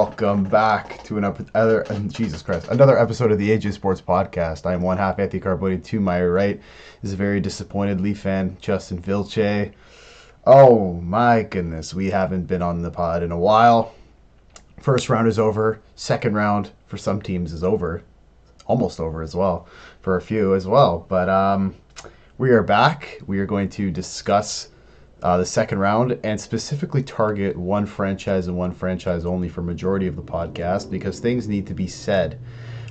welcome back to another episode of the AJ Sports Podcast. I am one half Anthony Carboni. To my right is a very disappointed Leaf fan, Justin Vilche. Oh my goodness, we haven't been on the pod in a while. First round is over. Second round for some teams is over, almost over as well for a few as well. But we are back. We are going to discuss the second round and specifically target one franchise and one franchise only for majority of the podcast because things need to be said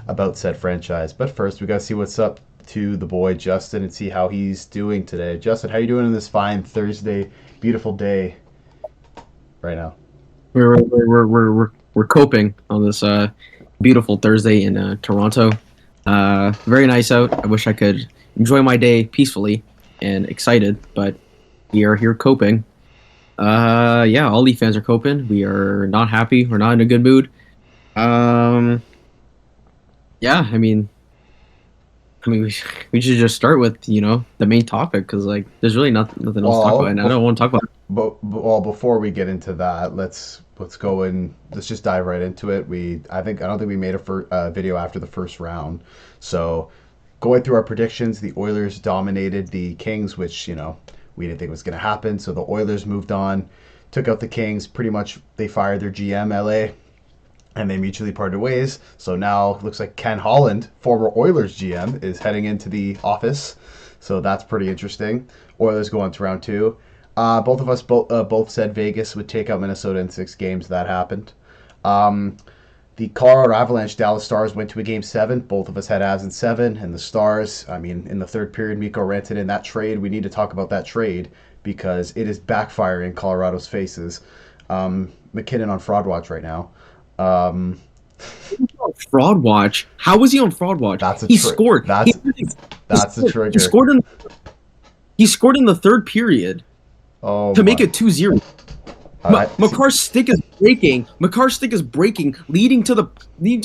about said franchise. But first, we got to see what's up to the boy Justin and see how he's doing today. Justin, how you doing on this fine Thursday, beautiful day right now? We're coping on this beautiful Thursday in Toronto. Very nice out. I wish I could enjoy my day peacefully and excited, but we are here coping. All Leaf fans are coping. We are not happy. We're not in a good mood. I mean, we should just start with the main topic because there's really nothing else to talk about, and I don't want to talk about it. But before we get into that, let's go and let's just dive right into it. I don't think we made a video after the first round, so going through our predictions, the Oilers dominated the Kings, which we didn't think was going to happen. So the Oilers moved on, took out the Kings. Pretty much they fired their GM, LA, and they mutually parted ways. So now it looks like Ken Holland, former Oilers GM, is heading into the office. So that's pretty interesting. Oilers go on to round two. Both of us both said Vegas would take out Minnesota in 6 games. That happened. The Colorado Avalanche Dallas Stars went to a game 7. Both of us had Avs in 7, and the Stars, in the third period, Mikko Rantanen, that trade, we need to talk about that trade because it is backfiring Colorado's faces. McKinnon on fraud watch right now. Fraud watch? How was he on fraud watch? He scored. That's a trigger. He scored in the third period to make it 2-0. McCarr's stick is breaking, leading to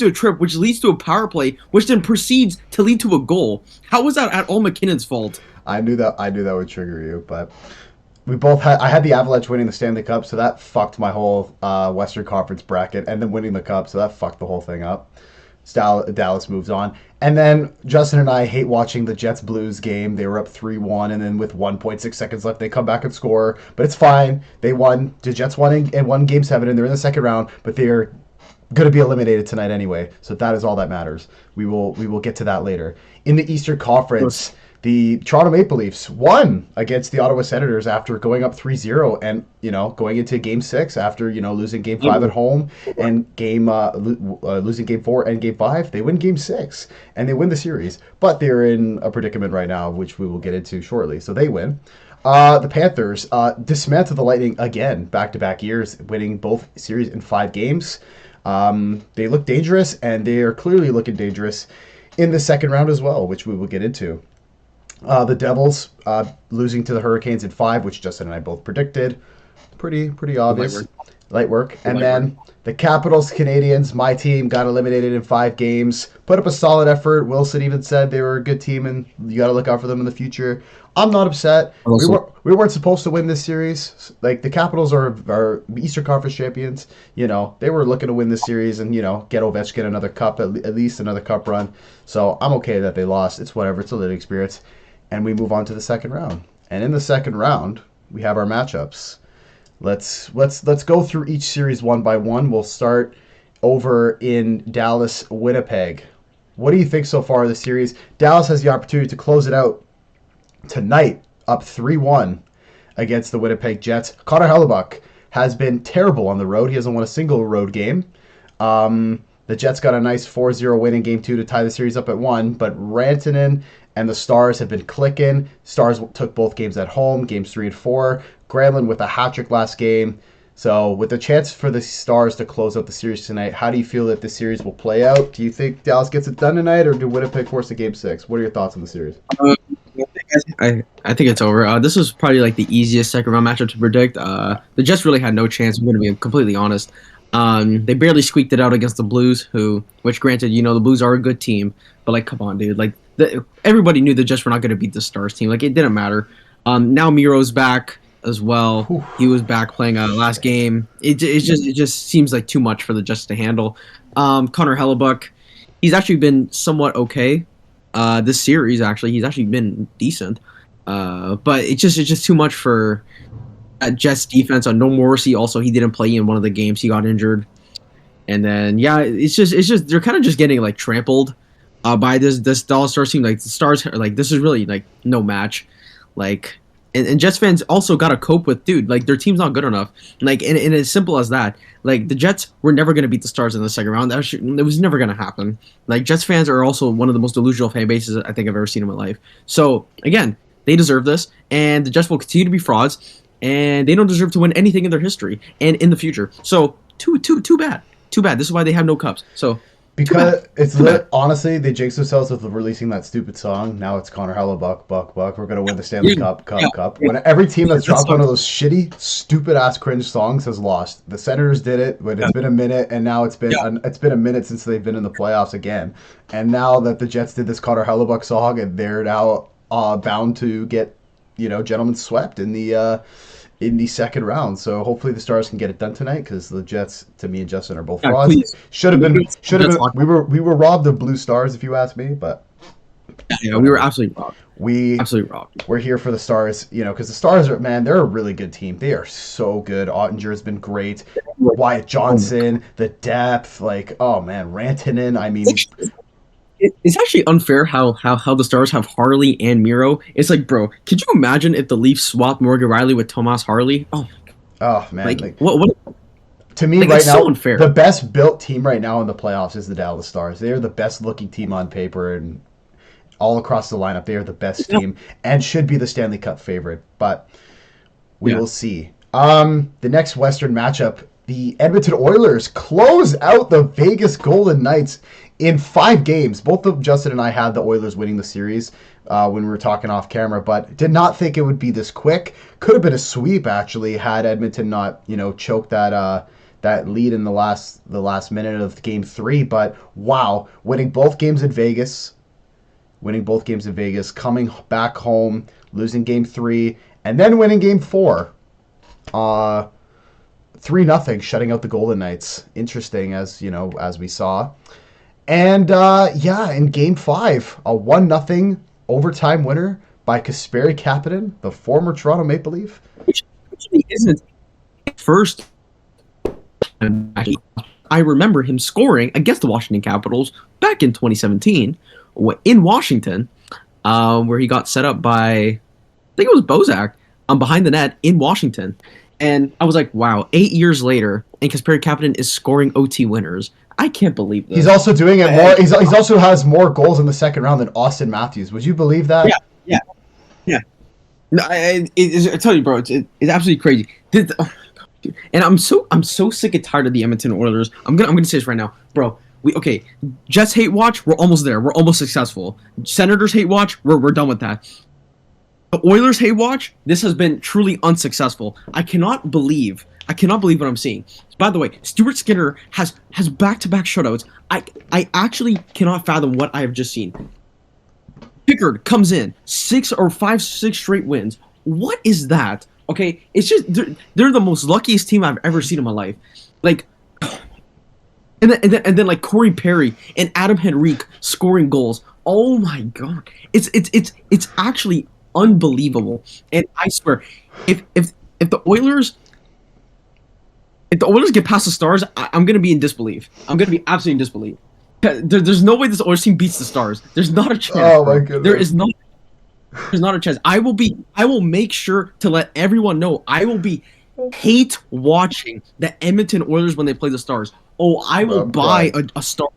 a trip, which leads to a power play, which then proceeds to lead to a goal. How was that at all McKinnon's fault? I knew that would trigger you, but I had the Avalanche winning the Stanley Cup, so that fucked my whole Western Conference bracket, and then winning the Cup, so that fucked the whole thing up. Dallas moves on. And then Justin and I hate watching the Jets-Blues game. They were up 3-1, and then with 1.6 seconds left, they come back and score. But it's fine. They won. The Jets won Game 7, and they're in the second round, but they're going to be eliminated tonight anyway. So that is all that matters. We will get to that later. In the Eastern Conference, the Toronto Maple Leafs won against the Ottawa Senators after going up 3-0 and, going into Game 6 after, losing Game 5 at home and losing Game 4 and Game 5. They win Game 6 and they win the series. But they're in a predicament right now, which we will get into shortly. So they win. The Panthers dismantle the Lightning again, back-to-back years, winning both series in 5 games. They look dangerous, and they are clearly looking dangerous in the second round as well, which we will get into. The Devils losing to the Hurricanes in 5, which Justin and I both predicted. Pretty obvious. Light work. And then the Capitals, Canadiens, my team, got eliminated in 5 games. Put up a solid effort. Wilson even said they were a good team and you got to look out for them in the future. I'm not upset. We weren't supposed to win this series. The Capitals are Eastern Conference champions. They were looking to win this series and, get Ovechkin another cup, at least another cup run. So I'm okay that they lost. It's whatever. It's a learning experience. And we move on to the second round. And in the second round, we have our matchups. Let's go through each series one by one. We'll start over in Dallas, Winnipeg. What do you think so far of the series? Dallas has the opportunity to close it out tonight, up 3-1 against the Winnipeg Jets. Connor Hellebuyck has been terrible on the road. He hasn't won a single road game. The Jets got a nice 4-0 win in Game 2 to tie the series up at 1, but Rantanen and the Stars have been clicking. Stars took both games at home, Games 3 and 4. Granlund with a hat-trick last game. So with the chance for the Stars to close out the series tonight, how do you feel that the series will play out? Do you think Dallas gets it done tonight, or do Winnipeg force a Game 6? What are your thoughts on the series? I think it's over. This was probably the easiest second-round matchup to predict. The Jets really had no chance, I'm going to be completely honest. They barely squeaked it out against the Blues, which granted, the Blues are a good team, but come on, dude. Everybody knew the Jets were not going to beat the Stars team. It didn't matter. Now Miro's back. as well. Whew. He was back playing last game. It just seems like too much for the Jets to handle. Connor Hellebuck, he's actually been somewhat okay. This series actually, he's actually been decent. But it's just too much for Jets defense. On No Morrissey also, he didn't play in one of the games. He got injured. And then yeah, it's just they're kind of just getting like trampled by this Dallas Stars team. Like the Stars, like this is really like no match. Like and Jets fans also got to cope with, dude, like their team's not good enough. Like and as simple as that. Like the Jets were never gonna beat the Stars in the second round. It was never gonna happen. Like Jets fans are also one of the most delusional fan bases I think I've ever seen in my life. So again, they deserve this, and the Jets will continue to be frauds, and they don't deserve to win anything in their history and in the future. So too bad. Too bad. This is why they have no cups. So Because it's lit. Honestly, they jinxed themselves with releasing that stupid song. Now it's Connor Hellebuck, Buck. We're gonna win the Stanley Cup. When every team that's dropped one of those shitty, stupid ass cringe songs has lost. The Senators did it, but it's been a minute, and now it's been a minute since they've been in the playoffs again. And now that the Jets did this Connor Hellebuck song, and they're now bound to get, gentlemen swept in the second round. So hopefully the Stars can get it done tonight, because the Jets, to me and Justin, are both frauds. Should have been. We were robbed of blue stars, if you ask me. But yeah, we were absolutely robbed. Absolutely robbed. We're here for the Stars, because the Stars are, man, they're a really good team. They are so good. Ottinger has been great. Wyatt Johnson, the depth, like, oh man, Rantanen. I mean, it's actually unfair how the Stars have Harley and Miro. It's like, bro, could you imagine if the Leafs swapped Morgan Riley with Tomas Harley? Oh man, like what? To me, like, right now, so unfair. The best built team right now in the playoffs is the Dallas Stars. They are the best looking team on paper, and all across the lineup, they are the best team and should be the Stanley Cup favorite. But we will see. The next Western matchup, the Edmonton Oilers close out the Vegas Golden Knights in 5 games. Both of Justin and I had the Oilers winning the series when we were talking off camera, but did not think it would be this quick. Could have been a sweep, actually, had Edmonton not, choked that lead in the last minute of Game 3. But wow, winning both games in Vegas, coming back home, losing Game 3, and then winning Game 4. 3-0, shutting out the Golden Knights. Interesting, as we saw. And in Game 5, a 1-0 overtime winner by Kasperi Kapanen, the former Toronto Maple Leaf. Which actually isn't first. I remember him scoring against the Washington Capitals back in 2017 in Washington, where he got set up by, I think it was Bozak, behind the net in Washington. And I was like, wow, 8 years later, and Kasperi Kapanen is scoring OT winners. I can't believe this. He's also doing it more. He's also has more goals in the second round than Austin Matthews. Would you believe that? Yeah. No, I tell you, bro, it's absolutely crazy. And I'm so sick and tired of the Edmonton Oilers. I'm gonna say this right now, bro. Jets hate watch. We're almost there. We're almost successful. Senators hate watch. We're done with that. The Oilers hate watch. This has been truly unsuccessful. I cannot believe what I'm seeing. By the way, Stuart Skinner has back-to-back shutouts. I actually cannot fathom what I have just seen. Pickard comes in 6 straight wins. What is that? Okay, it's just they're the most luckiest team I've ever seen in my life. Like, and then like Corey Perry and Adam Henrique scoring goals. Oh my god, it's actually unbelievable. And I swear, if the Oilers get past the Stars, I'm gonna be in disbelief. I'm gonna be absolutely in disbelief. There's no way this Oilers team beats the Stars. There's not a chance. Oh my goodness. There's not a chance. I will make sure to let everyone know I will be hate watching the Edmonton Oilers when they play the Stars. Oh, I will buy a Star.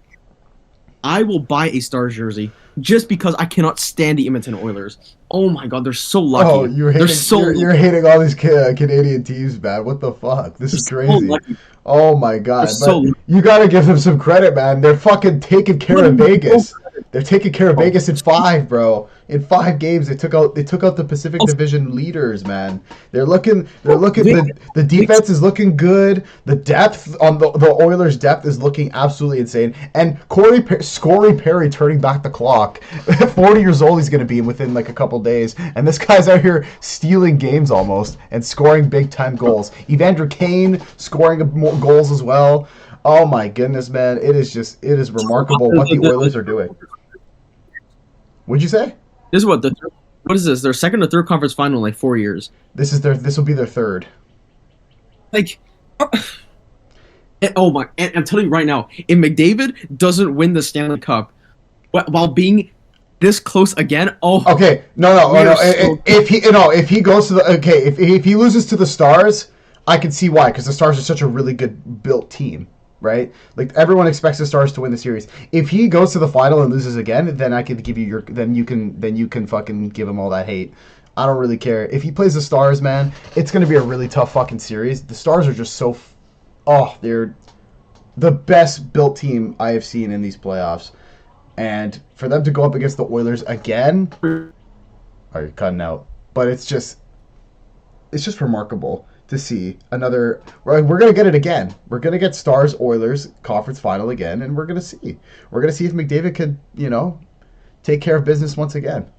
I will buy a Stars jersey just because I cannot stand the Edmonton Oilers. Oh my god, they're so lucky. Oh, you're hating all these Canadian teams, man. What the fuck? This is crazy. Oh my god. But you gotta give them some credit, man. They're fucking taking care of Vegas. They're taking care of Oh, Vegas in 5, bro. In 5 games, they took out the Pacific Division leaders, man. They're looking. The defense is looking good. The depth on the Oilers' depth is looking absolutely insane. And Corey Perry turning back the clock. 40 years old he's going to be within like a couple days, and this guy's out here stealing games almost and scoring big time goals. Evander Kane scoring more goals as well. Oh my goodness, man! It is remarkable what the Oilers are doing. What'd you say? This is what is this? Their second or third conference final in like 4 years. This will be their third. Like, oh my! And I'm telling you right now, if McDavid doesn't win the Stanley Cup while being this close again, Okay, no. If he goes to the if he loses to the Stars, I can see why, because the Stars are such a really good built team, right? Like everyone expects the Stars to win the series. If he goes to the final and loses again, then I can give you then you can fucking give him all that hate. I don't really care. If he plays the Stars, man, it's gonna be a really tough fucking series. The Stars are just they're the best built team I have seen in these playoffs. And for them to go up against the Oilers again, are you cutting out? But it's just remarkable to see another. We're gonna get it again. We're gonna get Stars Oilers conference final again, and we're gonna see if McDavid could take care of business once again.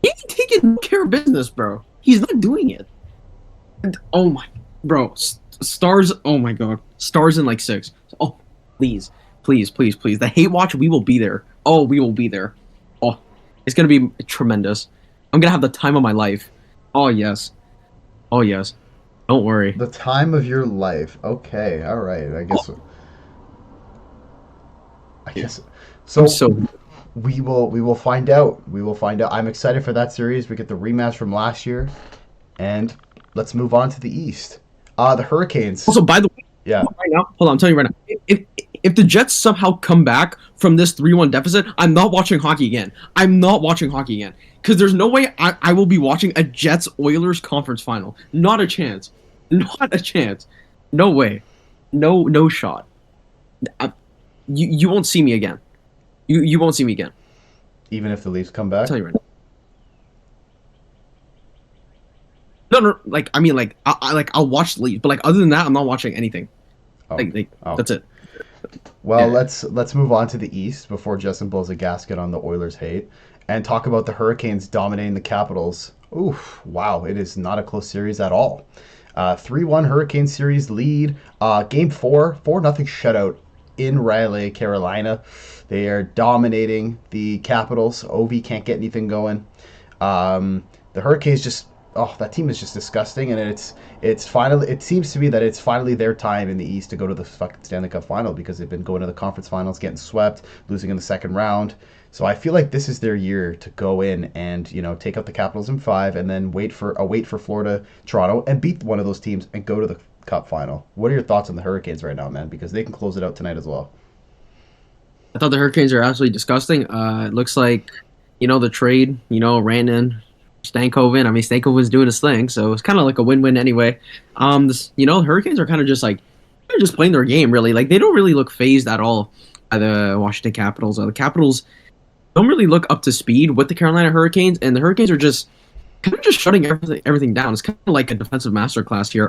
he ain't taking care of business, bro. He's not doing it. And, oh my, bro, Stars. Oh my god, Stars in like 6. Oh, please. The hate watch. We will be there. Oh, we will be there. Oh, it's gonna be tremendous. I'm gonna have the time of my life. Oh yes. Don't worry. The time of your life. Okay, all right. I guess. So we will find out. I'm excited for that series. We get the rematch from last year, and let's move on to the East. The Hurricanes. Also, by the way, Yeah. right now, hold on. I'm telling you right now. If the Jets somehow come back from this 3-1 deficit, I'm not watching hockey again. Because there's no way I will be watching a Jets-Oilers conference final. Not a chance. No way. No shot. You won't see me again. You won't see me again. Even if the Leafs come back. I'll tell you right now. No, like I mean, like I'll watch the Leafs, but like other than that, I'm not watching anything. That's it. Well, let's move on to the East before Justin blows a gasket on the Oilers hate and talk about the Hurricanes dominating the Capitals. Oof, wow, it is not a close series at all. 3-1 Hurricane series lead. Game 4, 4-0 shutout in Raleigh, Carolina. They are dominating the Capitals. Ovi can't get anything going. The Hurricanes that team is just disgusting, and it seems to me that it's finally their time in the East to go to the fucking Stanley Cup final, because they've been going to the conference finals, getting swept, losing in the second round. So I feel like this is their year to go in and take out the Capitals in 5, and then wait for Florida, Toronto, and beat one of those teams and go to the Cup final. What are your thoughts on the Hurricanes right now, man? Because they can close it out tonight as well. I thought the Hurricanes are absolutely disgusting. It looks like the trade ran in. Stankoven. I mean, Stankoven's doing his thing, so it's kind of like a win-win anyway. The Hurricanes are kind of just like they're just playing their game, really. Like they don't really look phased at all by the Washington Capitals. The Capitals don't really look up to speed with the Carolina Hurricanes, and the Hurricanes are just kind of just shutting everything down. It's kind of like a defensive masterclass here.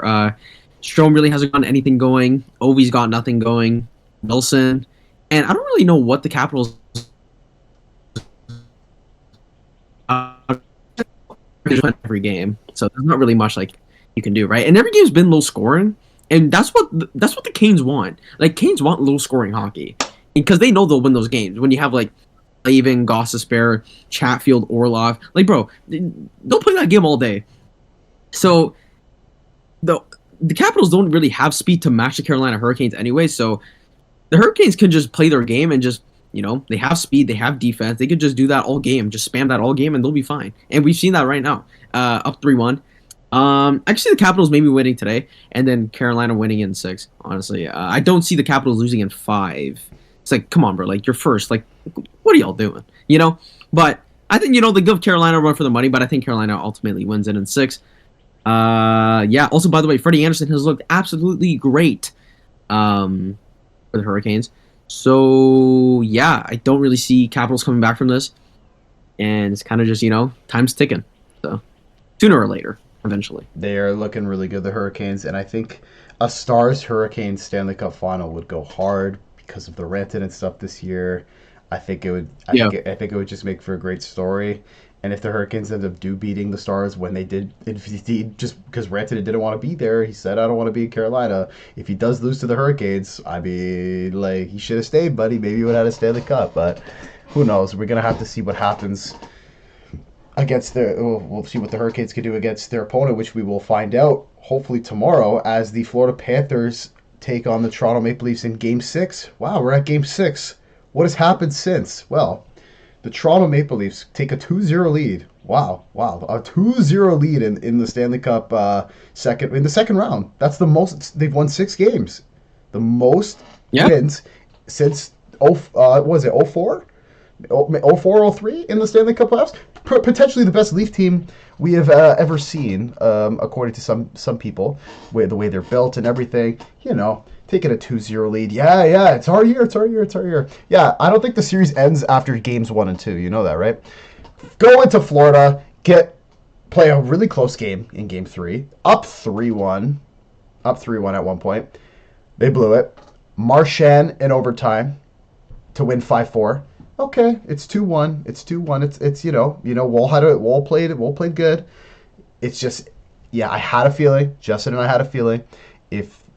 Strome really hasn't gotten anything going. Ovi's got nothing going. Wilson, and I don't really know what the Capitals. Every game, so there's not really much like you can do, right? And every game's been low scoring, and that's what the Canes want. Like Canes want low scoring hockey because they know they'll win those games. When you have like Lavin, Gostisbehere, Chatfield, Orlov, like bro, they'll play that game all day. So the Capitals don't really have speed to match the Carolina Hurricanes anyway. So the Hurricanes can just play their game and just. They have speed, they have defense. They could just do that all game, just spam that all game, and they'll be fine. And we've seen that right now, up 3-1. Actually, the Capitals maybe winning today, and then Carolina winning in 6. Honestly, I don't see the Capitals losing in 5. It's like, come on, bro, like you're first. Like, what are y'all doing? But I think they give Carolina a run for the money, but I think Carolina ultimately wins it in 6. Yeah. Also, by the way, Freddie Anderson has looked absolutely great for the Hurricanes. So yeah, I don't really see Capitals coming back from this, and it's kind of just time's ticking. So sooner or later, eventually. They are looking really good, the Hurricanes, and I think a Stars Hurricanes Stanley Cup final would go hard because of the Rantanen and stuff this year. I think it would. Yeah, I think it would just make for a great story. And if the Hurricanes end up beating the Stars when they did, just because Rantanen didn't want to be there, he said, "I don't want to be in Carolina." If he does lose to the Hurricanes, I mean, like, he should have stayed, buddy. Maybe he would have had a Stanley Cup, but who knows? We're gonna have to see what happens against we'll see what the Hurricanes can do against their opponent, which we will find out hopefully tomorrow as the Florida Panthers take on the Toronto Maple Leafs in Game 6. Wow, we're at Game 6. What has happened since? Well, the Toronto Maple Leafs take a 2-0 lead. Wow, a 2-0 lead in the Stanley Cup in the second round. That's the most. They've won 6 games. The most yeah, wins since was it 04? 04, 03 in the Stanley Cup playoffs. Potentially the best Leaf team we have ever seen, according to some people, the way they're built and everything. Taking a 2-0 lead. Yeah, it's our year. Yeah, I don't think the series ends after games 1 and 2. You know that, right? Go into Florida, play a really close game in Game 3, up 3-1 at one point. They blew it. Marchand in overtime to win 5-4. Okay, it's 2-1. It's Wall played good. It's just, yeah, I had a feeling. Justin and I had a feeling.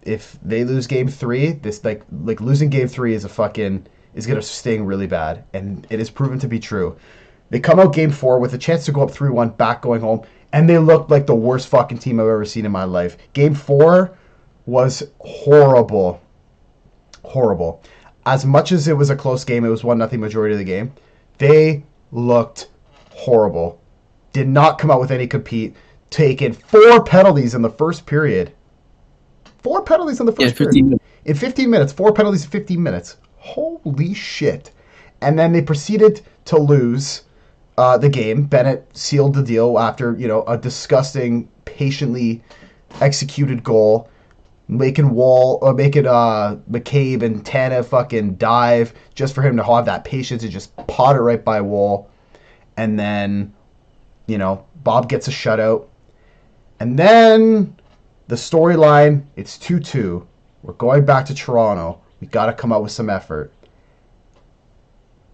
If they lose Game 3, this like losing Game 3 is gonna sting really bad, and it is proven to be true. They come out Game 4 with a chance to go up 3-1, back going home, and they looked like the worst fucking team I've ever seen in my life. Game 4 was horrible. As much as it was a close game, it was 1-0 majority of the game. They looked horrible. Did not come out with any compete. Taken 4 penalties in the first period. 4 penalties in the first period. 15 minutes. In 15 minutes. 4 penalties in 15 minutes. Holy shit. And then they proceeded to lose the game. Bennett sealed the deal after, a disgusting, patiently executed goal. Making McCabe and Tanev fucking dive just for him to have that patience to just pot it right by Wall. And then, Bob gets a shutout. And then the storyline, it's 2-2. We're going back to Toronto. We got to come out with some effort.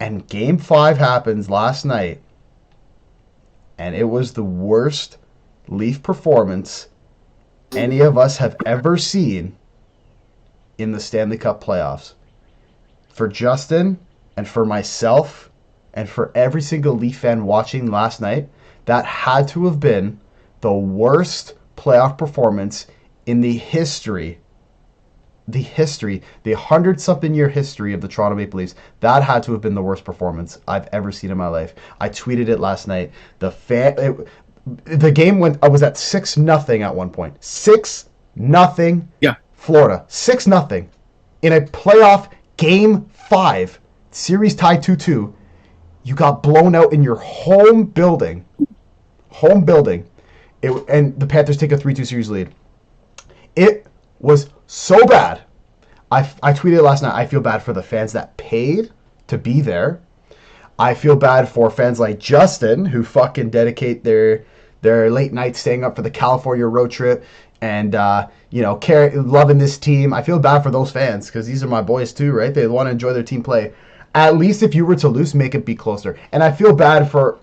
And Game 5 happens last night. And it was the worst Leaf performance any of us have ever seen in the Stanley Cup playoffs. For Justin and for myself and for every single Leaf fan watching last night, that had to have been the worst playoff performance in the 100-something year history of the Toronto Maple Leafs. That had to have been the worst performance I've ever seen in my life. I tweeted it last night. The game was at 6-0 at one point. 6-0. Yeah. Florida. 6-0. In a playoff Game 5, series tied 2-2. You got blown out in your home building. And the Panthers take a 3-2 series lead. It was so bad. I tweeted last night, I feel bad for the fans that paid to be there. I feel bad for fans like Justin who fucking dedicate their late nights staying up for the California road trip and loving this team. I feel bad for those fans because these are my boys too, right? They want to enjoy their team play. At least if you were to lose, make it be closer. And I feel bad for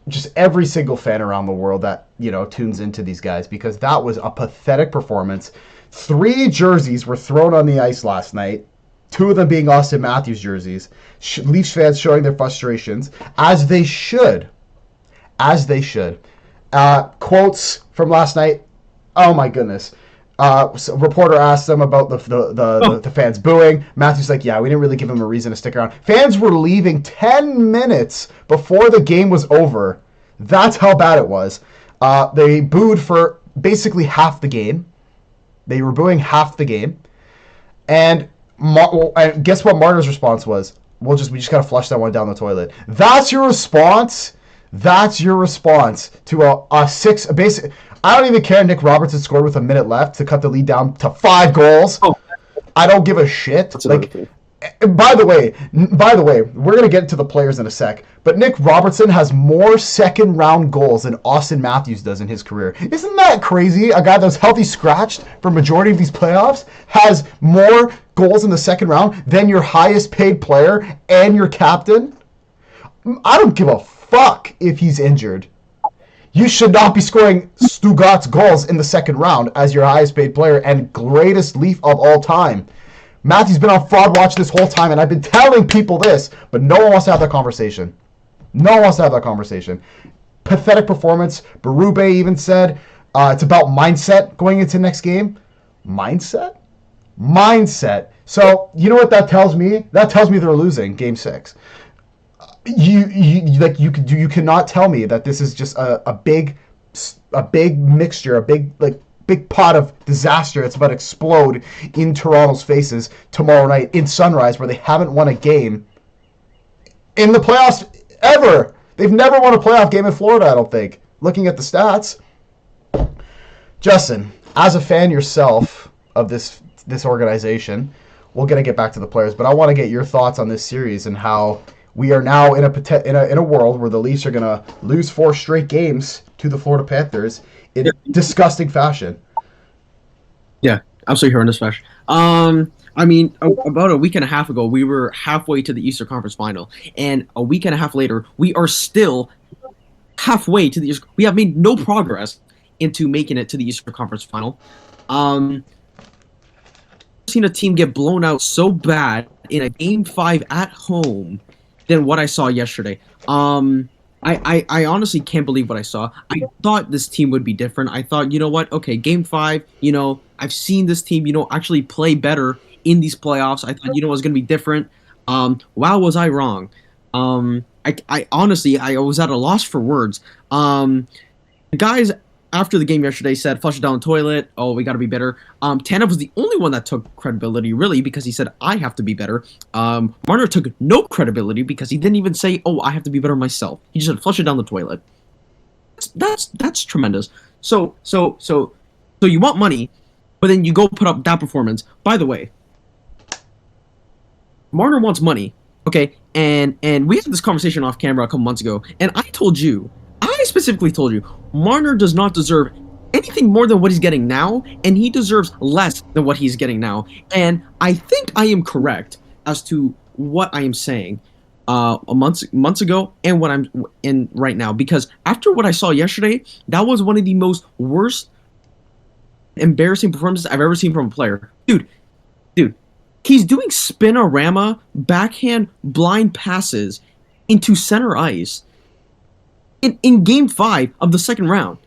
just every single fan around the world that tunes into these guys, because that was a pathetic performance. 3 jerseys were thrown on the ice last night. 2 of them being Austin Matthews jerseys. Leafs fans showing their frustrations, as they should. Quotes from last night. Oh my goodness. So a reporter asked them about the fans booing. Matthews like, yeah, we didn't really give him a reason to stick around. Fans were leaving 10 minutes before the game was over. That's how bad it was. They booed for basically half the game. They were booing half the game. And guess what Marner's response was? We just gotta flush that one down the toilet. That's your response? That's your response to a 6 basic. I don't even care. Nick Robertson scored with a minute left to cut the lead down to 5 goals. Oh, I don't give a shit. that's another thing. By the way, we're gonna get to the players in a sec. But Nick Robertson has more second round goals than Austin Matthews does in his career. Isn't that crazy? A guy that's healthy scratched for majority of these playoffs has more goals in the second round than your highest paid player and your captain. I don't give a fuck if he's injured. You should not be scoring Stugat's goals in the second round as your highest paid player and greatest Leaf of all time. Matthew's been on fraud watch this whole time, and I've been telling people this, but no one wants to have that conversation. No one wants to have that conversation. Pathetic performance. Berube even said it's about mindset going into next game. Mindset? Mindset. So, you know what that tells me? That tells me they're losing Game 6. You cannot tell me that this is just a big mixture, a big pot of disaster that's about to explode in Toronto's faces tomorrow night in Sunrise, where they haven't won a game in the playoffs ever. They've never won a playoff game in Florida, I don't think, looking at the stats. Justin, as a fan yourself of this organization, we're going to get back to the players, but I want to get your thoughts on this series and how we are now in a world where the Leafs are going to lose 4 straight games to the Florida Panthers in disgusting fashion. Yeah, absolutely horrendous fashion. I mean, about a week and a half ago, we were halfway to the Eastern Conference Final, and a week and a half later, we are still halfway to the Eastern. We have made no progress into making it to the Eastern Conference Final. I've seen a team get blown out so bad in a Game 5 at home than what I saw yesterday. I honestly can't believe what I saw. I thought this team would be different. I thought, you know what? Okay, Game 5, I've seen this team, actually play better in these playoffs. I thought, it was going to be different. Wow, was I wrong. I honestly, I was at a loss for words. The guys after the game yesterday said, flush it down the toilet. Oh, we got to be better. Tanev was the only one that took credibility, really, because he said, I have to be better. Marner took no credibility because he didn't even say, oh, I have to be better myself. He just said, flush it down the toilet. That's tremendous. So you want money, but then you go put up that performance. By the way, Marner wants money, okay? And we had this conversation off camera a couple months ago, and I specifically told you, Marner does not deserve anything more than what he's getting now, and he deserves less than what he's getting now. And I think I am correct as to what I am saying months ago and what I'm in right now. Because after what I saw yesterday, that was one of the most worst, embarrassing performances I've ever seen from a player. Dude, he's doing spinorama, backhand, blind passes into center ice in Game 5 of the second round.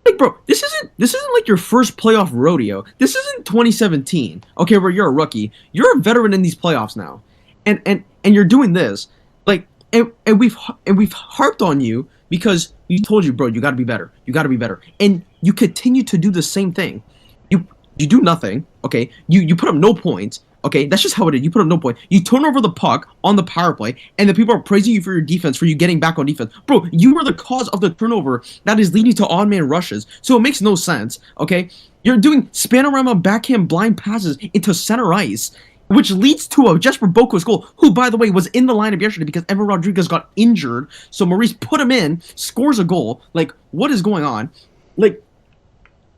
Like, bro, this isn't like your first playoff rodeo. This isn't 2017, okay, where you're a rookie. You're a veteran in these playoffs now, and you're doing this, like, and we've harped on you because we told you, bro, you got to be better. You got to be better, and you continue to do the same thing. You do nothing, okay? You put up no points. Okay, that's just how it is. You put up no point. You turn over the puck on the power play, and the people are praising you for your defense, for you getting back on defense. Bro, you are the cause of the turnover that is leading to odd-man rushes, so it makes no sense, okay? You're doing spinorama backhand blind passes into center ice, which leads to a Jesper Boquist's goal, who, by the way, was in the lineup yesterday because Evan Rodriguez got injured, so Maurice put him in, scores a goal. Like, what is going on? Like,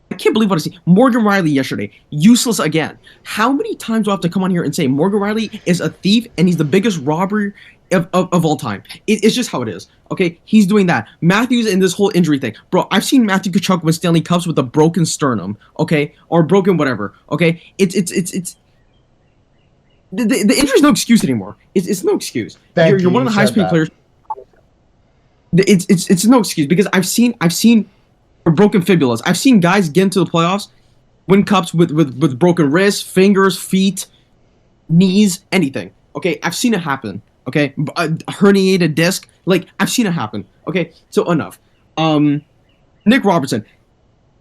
I can't believe what I see. Morgan Riley yesterday, useless again. How many times do I have to come on here and say Morgan Riley is a thief and he's the biggest robber of all time? It's just how it is. Okay, he's doing that. Matthews in this whole injury thing, bro. I've seen Matthew Tkachuk win Stanley Cups with a broken sternum, okay, or broken whatever. Okay, it's the injury's no excuse anymore. It's no excuse. You're one of the highest paid players. It's no excuse because I've seen broken fibulas. I've seen guys get into the playoffs, win cups with broken wrists, fingers, feet, knees, anything. Okay, I've seen it happen. Okay, a herniated disc. Like, I've seen it happen. Okay, so enough. Nick Robertson.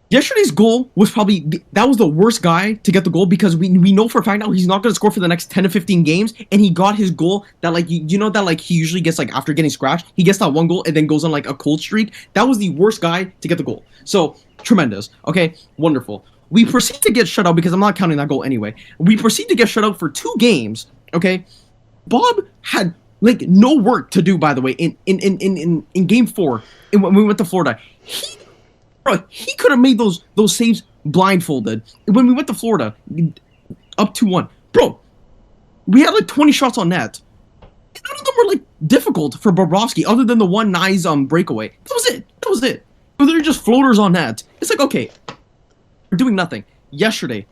Yesterday's goal was that was the worst guy to get the goal because we know for a fact now he's not going to score for the next 10 to 15 games, and he got his goal that, like, that, like, he usually gets, like, after getting scratched, he gets that one goal and then goes on, like, a cold streak. That was the worst guy to get the goal. So, tremendous. Okay, wonderful. We proceed to get shut out because I'm not counting that goal anyway. We proceed to get shut out for 2 games, okay? Bob had like no work to do. By the way, in Game 4, when we went to Florida, he could have made those saves blindfolded. When we went to Florida, up 2-1, bro, we had like 20 shots on net. None of them were like difficult for Bobrovsky, other than the one nice breakaway. That was it. That was it. They're just floaters on net. It's like, okay, we're doing nothing. Yesterday,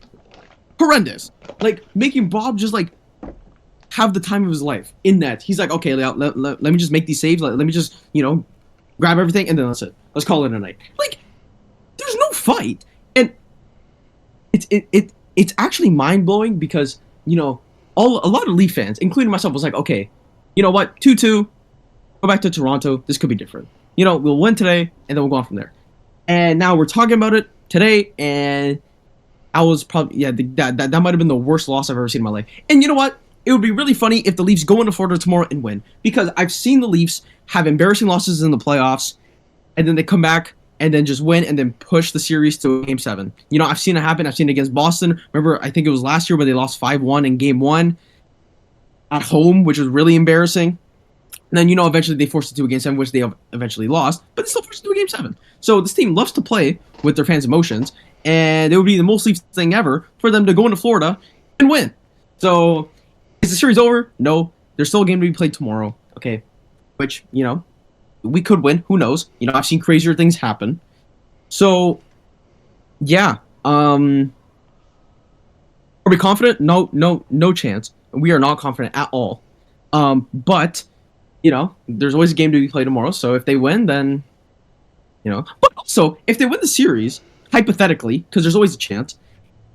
horrendous. Like making Bob just like have the time of his life in net. He's like, okay, let me just make these saves. Let me just grab everything, and then that's it. Let's call it a night. Like, there's no fight, and it's actually mind blowing because a lot of Leaf fans, including myself, was like, okay, you know what, 2-2, go back to Toronto. This could be different. We'll win today, and then we'll go on from there. And now we're talking about it today, and I was probably that might have been the worst loss I've ever seen in my life. And you know what? It would be really funny if the Leafs go into Florida tomorrow and win, because I've seen the Leafs have embarrassing losses in the playoffs, and then they come back and then just win and then push the series to Game 7. I've seen it happen. I've seen it against Boston. Remember, I think it was last year where they lost 5-1 in Game 1 at home, which was really embarrassing. And then, eventually they forced it to a Game 7, which they eventually lost, but they still forced it to a Game 7. So this team loves to play with their fans' emotions, and it would be the most Leafs thing ever for them to go into Florida and win. So, is the series over? No. There's still a game to be played tomorrow, okay? Which, we could win. Who knows? I've seen crazier things happen. So, yeah. Are we confident? No chance. We are not confident at all. But, there's always a game to be played tomorrow. So if they win, then, But also, if they win the series, hypothetically, because there's always a chance,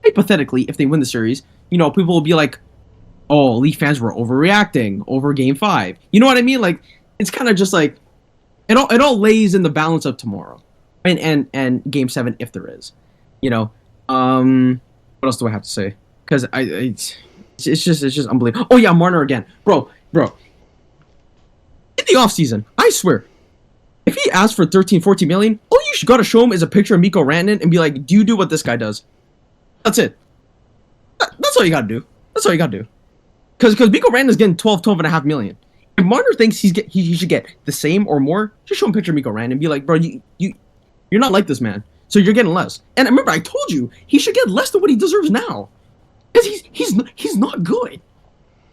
hypothetically, if they win the series, people will be like, oh, Leaf fans were overreacting over Game 5. You know what I mean? Like, it's kind of just like, it all lays in the balance of tomorrow. And Game 7, if there is. What else do I have to say? Because it's just unbelievable. Oh yeah, Marner again. Bro. In the offseason, I swear, if he asks for 13, 14 million, all you gotta show him is a picture of Mikko Rantanen and be like, do you do what this guy does? That's it. That's all you gotta do. That's all you gotta do. Because Mikko Rantanen is getting 12.5 million. If Marner thinks he should get the same or more, just show him a picture of Mikko Rantanen and be like, bro, you're not like this man, so you're getting less. And remember, I told you he should get less than what he deserves now, because he's not good.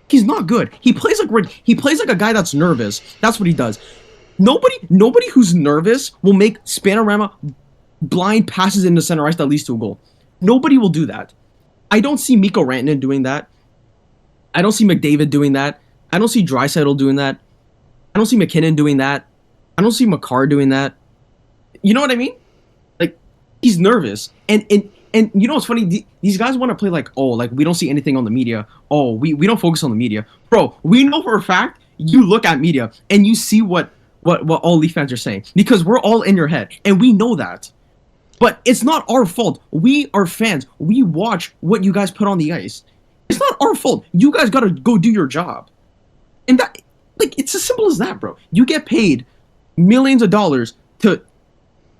He's not good. He plays like a guy that's nervous. That's what he does. Nobody who's nervous will make Spanorama blind passes into center ice that leads to a goal. Nobody will do that. I don't see Mikko Rantanen doing that. I don't see McDavid doing that. I don't see Draisaitl doing that. I don't see McKinnon doing that. I don't see Makar doing that. You know what I mean? Like, he's nervous. And you know what's funny? These guys want to play like, oh, like we don't see anything on the media. Oh, we don't focus on the media. Bro, we know for a fact you look at media and you see what all Leaf fans are saying, because we're all in your head and we know that. But it's not our fault. We are fans. We watch what you guys put on the ice. It's not our fault. You guys got to go do your job. And that, like, it's as simple as that, bro. You get paid millions of dollars to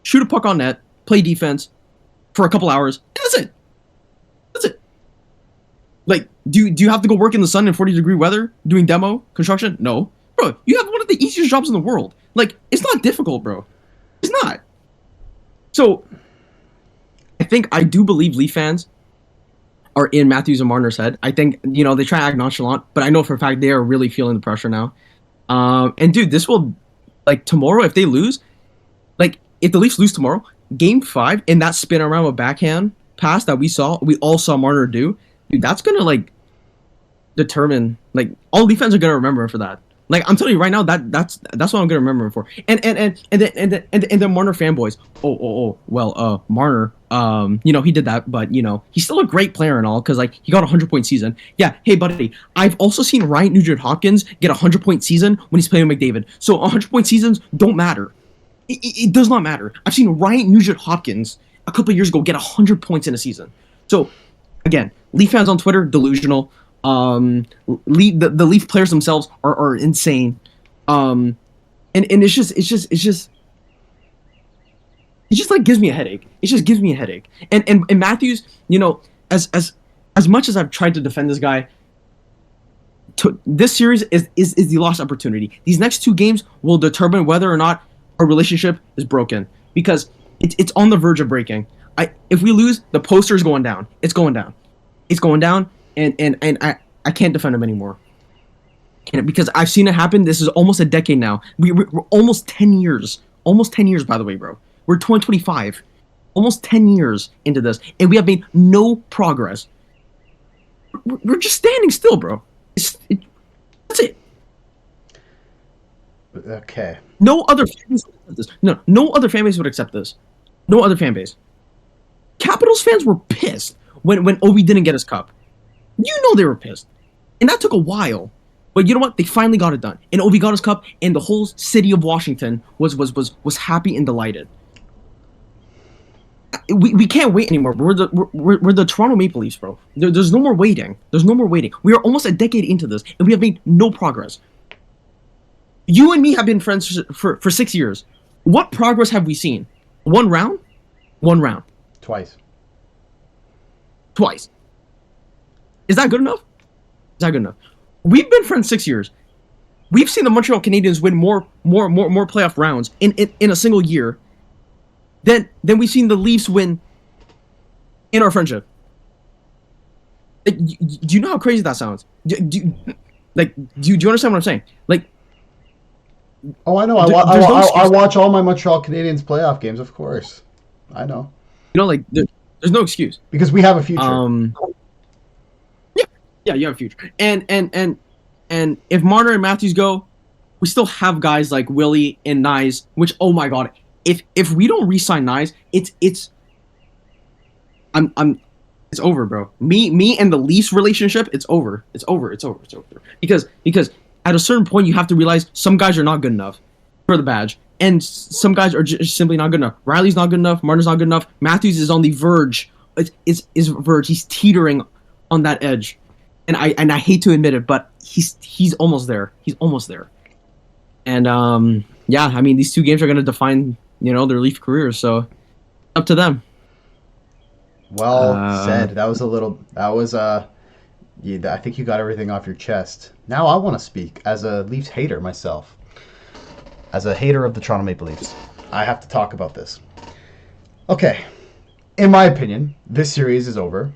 shoot a puck on net, play defense for a couple hours, and that's it. That's it. Like, do you have to go work in the sun in 40-degree weather doing demo construction? No. Bro, you have one of the easiest jobs in the world. Like, it's not difficult, bro. It's not. So, I do believe Leaf fans are in Matthews and Marner's head. I think, they try to act nonchalant, but I know for a fact they are really feeling the pressure now. And dude, this will, like, tomorrow, if they lose, like, if the Leafs lose tomorrow, Game 5, in that spin around a backhand pass that we all saw Marner do, dude, that's gonna, like, determine, like, all Leaf fans are gonna remember him for that. Like, I'm telling you right now, that's what I'm gonna remember him for. And then Marner fanboys. Well, Marner, he did that, but he's still a great player and all, because like he got a 100-point season. Yeah, hey buddy, I've also seen Ryan Nugent-Hopkins get a 100-point season when he's playing with McDavid. So 100-point seasons don't matter. It does not matter. I've seen Ryan Nugent-Hopkins a couple of years ago get 100 points in a season. So again, Leaf fans on Twitter, delusional. The Leaf players themselves are insane. And it's just like gives me a headache. It just gives me a headache. And Matthews, as much as I've tried to defend this guy, This series is the lost opportunity. These next two games will determine whether or not our relationship is broken because it's on the verge of breaking. If we lose, the poster is going down. It's going down. It's going down, and I can't defend him anymore. Because I've seen it happen. This is almost a decade now. We're almost 10 years. Almost 10 years, by the way, bro. We're 2025. Almost 10 years into this, and we have made no progress. We're just standing still, bro. That's it. Okay. No other fan base would accept this. No other fan base would accept this. No other fan base. Capitals fans were pissed when Ovi didn't get his cup. You know they were pissed, and that took a while. But you know what? They finally got it done, and Ovi got his cup, and the whole city of Washington was happy and delighted. We can't wait anymore. We're the Toronto Maple Leafs, bro. There's no more waiting. There's no more waiting. We are almost a decade into this, and we have made no progress. You and me have been friends for 6 years. What progress have we seen? One round? One round. Twice. Is that good enough? Is that good enough? We've been friends 6 years. We've seen the Montreal Canadiens win more playoff rounds in a single year than we've seen the Leafs win in our friendship. Do you know how crazy that sounds? Do you understand what I'm saying? Like, oh, I know. I watch all my Montreal Canadiens playoff games, of course. I know. You know, like there's no excuse because we have a future. Yeah, you have a future. And if Marner and Matthews go, we still have guys like Willie and Nyes. Which, oh my god, if we don't re-sign Nyes, it's over, bro. Me and the Leafs relationship, it's over. It's over. Because at a certain point, you have to realize some guys are not good enough for the badge, and some guys are just simply not good enough. Riley's not good enough. Marner's not good enough. Matthews is on the verge. Is verge. He's teetering on that edge. And I hate to admit it, but he's almost there. He's almost there. And yeah, I mean these two games are gonna define their Leaf careers, so up to them. Well said. That was yeah, I think you got everything off your chest. Now I want to speak as a Leafs hater myself. As a hater of the Toronto Maple Leafs, I have to talk about this. Okay, in my opinion, this series is over.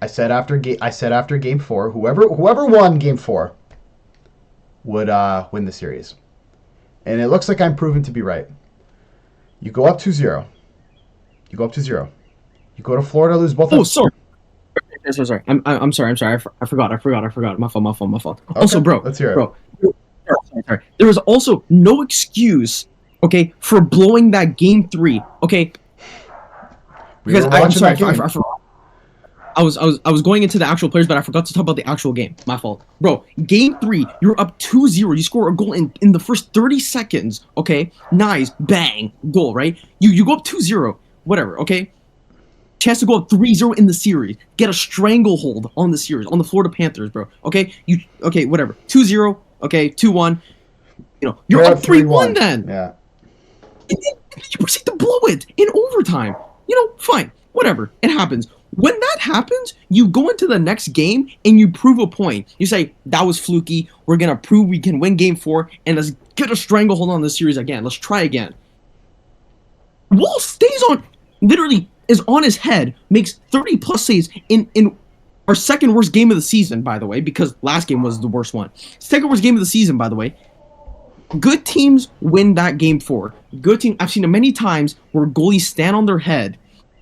I said after game 4, whoever won game 4 would win the series. And it looks like I'm proven to be right. You go up 2-0. You go to Florida, lose both. Oh, sorry. Sorry. I'm sorry. I forgot. My fault. Okay, Also, bro. Let's hear it. Bro. Sorry. There was also no excuse, okay, for blowing that game 3, okay? Because I'm sorry. I was going into the actual players, but I forgot to talk about the actual game. My fault. Bro, game 3, you're up 2-0. You score a goal in the first 30 seconds, okay? Nice, bang, goal, right? You go up 2-0, whatever, okay? Chance to go up 3-0 in the series. Get a stranglehold on the series, on the Florida Panthers, bro. Okay? Okay, whatever. 2-0, okay, 2-1. You're up 3-1 then. Yeah. And then you proceed to blow it in overtime. Fine. Whatever. It happens. When that happens, you go into the next game and you prove a point. You say, that was fluky. We're going to prove we can win game 4 and let's get a stranglehold on the series again. Let's try again. Wall stays on, literally is on his head, makes 30-plus saves in our second worst game of the season, by the way, because last game was the worst one. Second worst game of the season, by the way. Good teams win that game 4. Good team. I've seen it many times where goalies stand on their head.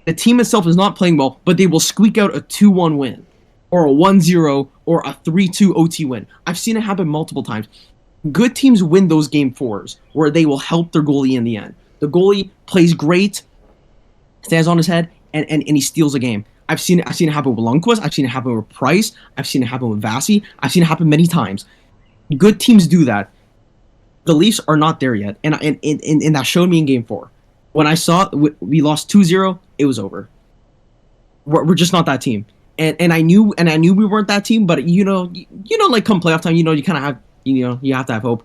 The team itself is not playing well, but they will squeak out a 2-1 win, or a 1-0, or a 3-2 OT win. I've seen it happen multiple times. Good teams win those game 4s, where they will help their goalie in the end. The goalie plays great, stands on his head, and he steals a game. I've seen it happen with Lundqvist. I've seen it happen with Price. I've seen it happen with Vasi. I've seen it happen many times. Good teams do that. The Leafs are not there yet, and that showed me in game 4. When I saw we lost 2-0, it was over. We're just not that team, and I knew we weren't that team. But like come playoff time, you kind of have you have to have hope.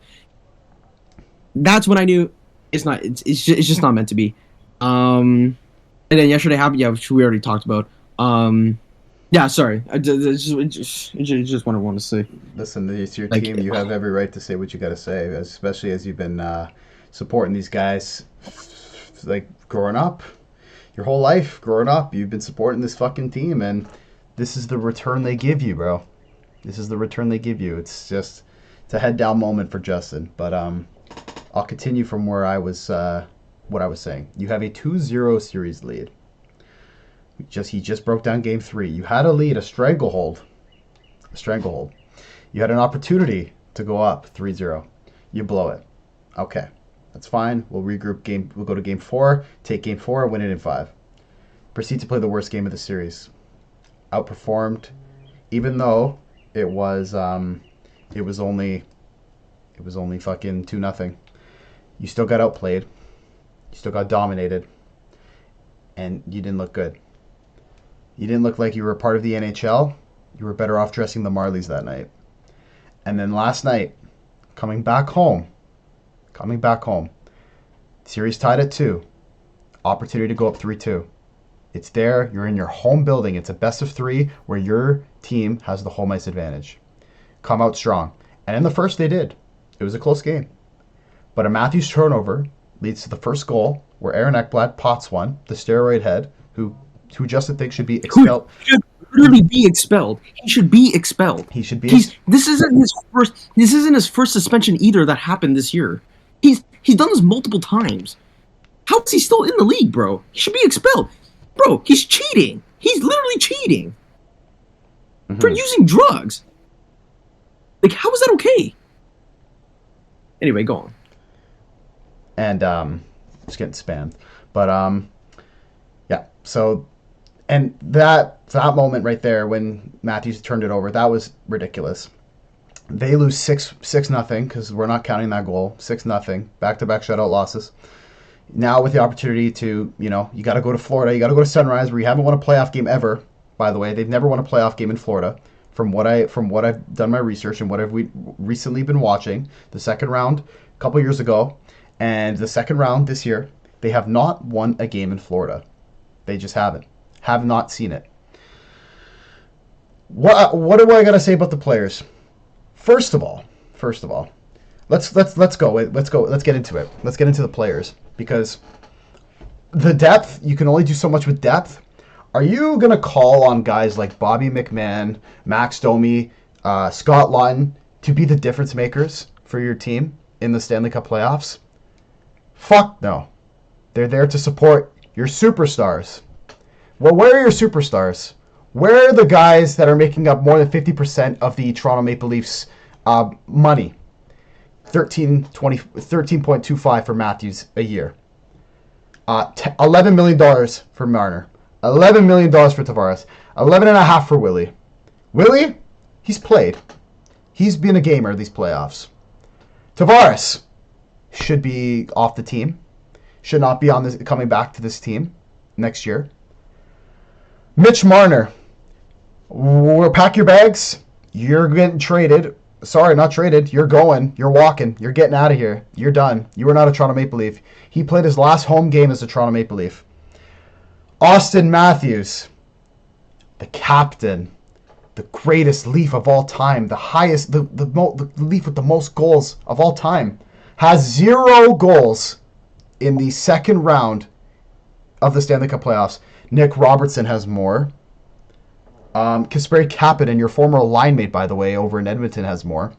That's when I knew it's not. It's just not meant to be. And then yesterday happened, which we already talked about. Yeah, sorry. I just want to say, Listen, it's your like, team. You have every right to say what you got to say, especially as you've been supporting these guys like growing up, your whole life growing up. You've been supporting this fucking team, and this is the return they give you, bro. This is the return they give you. It's a head down moment for Justin. But I'll continue from where I was, what I was saying. You have a 2-0 series lead. He just broke down game 3. You had a lead, a stranglehold. You had an opportunity to go up 3-0. You blow it. Okay, that's fine. We'll regroup. We'll go to game 4. Take game 4 and win it in 5. Proceed to play the worst game of the series. Outperformed, even though it was only fucking 2-0. You still got outplayed. You still got dominated, and you didn't look good. You didn't look like you were a part of the NHL. You were better off dressing the Marlies that night. And then last night, coming back home, series tied at 2. Opportunity to go up 3-2. It's there. You're in your home building. It's a best of 3 where your team has the home ice advantage. Come out strong. And in the first, they did. It was a close game. But a Matthews turnover leads to the first goal where Aaron Ekblad pots one, the steroid head, who Justin thinks should be expelled. Who should literally be expelled. He should be expelled. He should be. This isn't his first suspension either that happened this year. He's done this multiple times. How is he still in the league, bro? He should be expelled. Bro, he's cheating. He's literally cheating for using drugs. Like, how is that okay? Anyway, go on. And just getting spammed. But yeah. So, and that moment right there when Matthews turned it over, that was ridiculous. They lose 6-0 because we're not counting that goal. 6-0, back-to-back shutout losses. Now with the opportunity to, you got to go to Florida. You got to go to Sunrise, where you haven't won a playoff game ever. By the way, they've never won a playoff game in Florida. From what I've done my research and what I've recently been watching, the second round a couple years ago, and the second round this year, they have not won a game in Florida. They just haven't. Have not seen it. What do I got to say about the players? First of all, let's go. Let's get into it. Let's get into the players, because the depth, you can only do so much with depth. Are you going to call on guys like Bobby McMahon, Max Domi, Scott Lawton to be the difference makers for your team in the Stanley Cup playoffs? Fuck no. They're there to support your superstars. Well, where are your superstars? Where are the guys that are making up more than 50% of the Toronto Maple Leafs money? 13.25 for Matthews a year. $11 million for Marner. $11 million for Tavares. $11.5 for Willie. Willie, he's played. He's been a gamer these playoffs. Tavares should be off the team. Should not be coming back to this team next year. Mitch Marner, pack your bags. You're getting traded. Sorry, not traded. You're going. You're walking. You're getting out of here. You're done. You are not a Toronto Maple Leaf. He played his last home game as a Toronto Maple Leaf. Austin Matthews, the captain, the greatest Leaf of all time, the Leaf with the most goals of all time, has 0 goals in the second round of the Stanley Cup playoffs. Nick Robertson has more. Kasperi Kapanen, your former line mate, by the way, over in Edmonton, has more.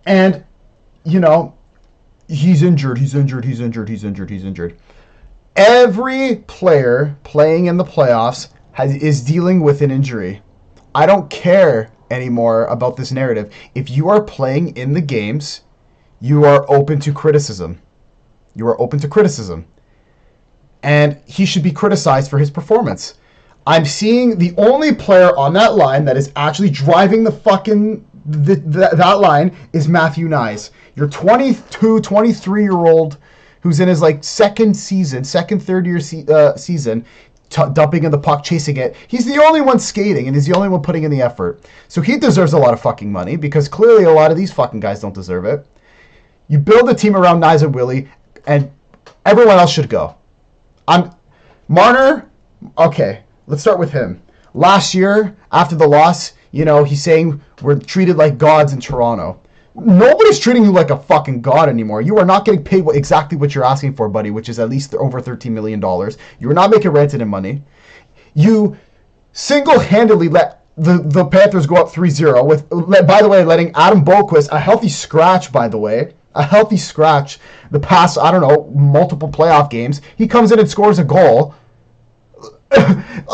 And, he's injured. Every player playing in the playoffs is dealing with an injury. I don't care anymore about this narrative. If you are playing in the games, you are open to criticism. And he should be criticized for his performance. I'm seeing the only player on that line that is actually driving the fucking that line is Matthew Nyes. Your 22, 23-year-old who's in his second, third year season, dumping in the puck, chasing it. He's the only one skating, and he's the only one putting in the effort. So he deserves a lot of fucking money, because clearly a lot of these fucking guys don't deserve it. You build a team around Nyes and Willie, and everyone else should go. Marner, okay, let's start with him. Last year, after the loss, he's saying we're treated like gods in Toronto. Nobody's treating you like a fucking god anymore. You are not getting paid exactly what you're asking for, buddy, which is at least over $13 million. You are not making rented in money. You single-handedly let the Panthers go up 3-0 with, by the way, letting Adam Boqvist, a healthy scratch, by the way, the past, multiple playoff games. He comes in and scores a goal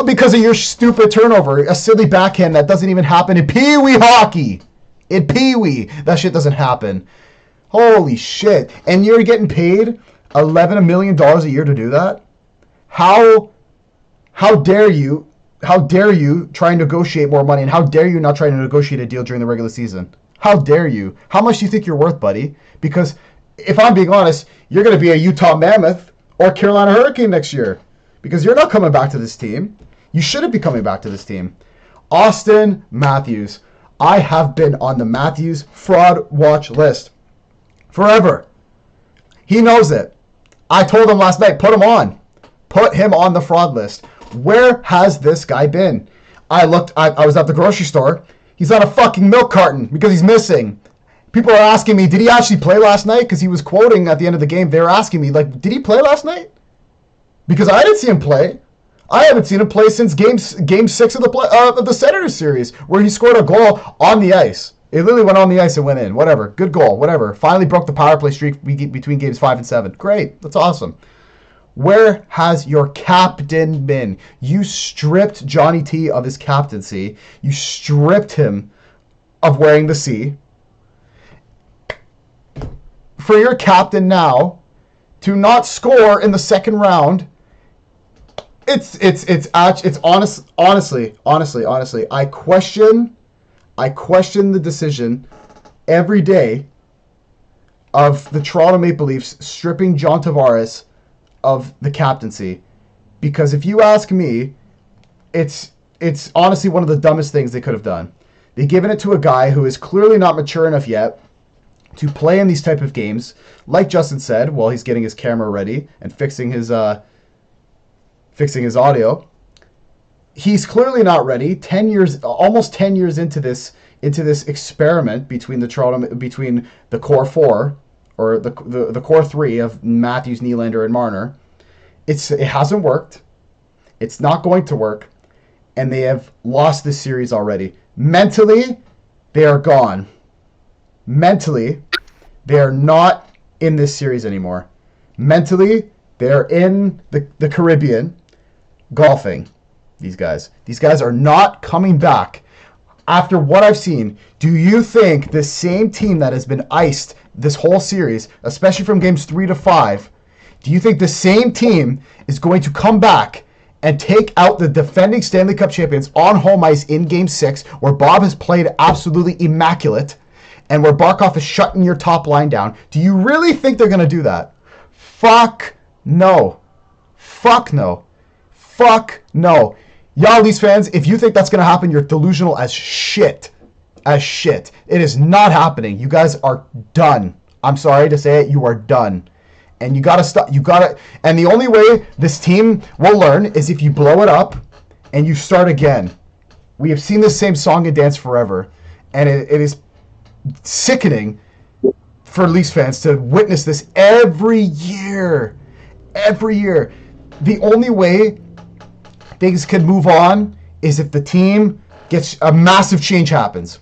because of your stupid turnover, a silly backhand that doesn't even happen in Pee-wee hockey. In Pee-wee, that shit doesn't happen. Holy shit. And you're getting paid $11 million a year to do that? How dare you? How dare you try and negotiate more money? And how dare you not try to negotiate a deal during the regular season? How dare you? How much do you think you're worth, buddy? Because if I'm being honest, you're going to be a Utah Mammoth or Carolina Hurricane next year. Because you're not coming back to this team. You shouldn't be coming back to this team. Austin Matthews. I have been on the Matthews fraud watch list forever. He knows it. I told him last night, put him on. Put him on the fraud list. Where has this guy been? I was at the grocery store. He's on a fucking milk carton because he's missing. People are asking me, did he actually play last night? Because he was quoting at the end of the game. They were asking me, like, did he play last night? Because I didn't see him play. I haven't seen him play since game 6 of the Senators series, where he scored a goal on the ice. It literally went on the ice and went in. Whatever. Good goal. Whatever. Finally broke the power play streak between games 5 and 7. Great. That's awesome. Where has your captain been? You stripped Johnny T of his captaincy. You stripped him of wearing the C. For your captain now to not score in the second round, it's honestly, I question the decision every day of the Toronto Maple Leafs stripping John Tavares of the captaincy, because if you ask me, it's honestly one of the dumbest things they could have done. They've given it to a guy who is clearly not mature enough yet to play in these type of games, like Justin said, while he's getting his camera ready and fixing his audio. He's clearly not ready. Almost 10 years into this experiment between the core four, or the core three of Matthews, Nylander, and Marner. It hasn't worked. It's not going to work, and they have lost this series already. Mentally, they are gone. Mentally, they are not in this series anymore. Mentally, they're in the Caribbean golfing. These guys are not coming back. After what I've seen, do you think the same team that has been iced this whole series, especially from games 3 to 5, do you think the same team is going to come back and take out the defending Stanley Cup champions on home ice in game 6, where Bob has played absolutely immaculate and where Barkov is shutting your top line down? Do you really think they're going to do that? Fuck no. Fuck no. Fuck no. Y'all Leafs fans, if you think that's going to happen, you're delusional as shit. As shit. It is not happening. You guys are done. I'm sorry to say it. You are done. And you got to stop. And the only way this team will learn is if you blow it up and you start again. We have seen this same song and dance forever. And it is sickening for Leafs fans to witness this every year. Every year. The only way things can move on is if the team gets a massive change happens.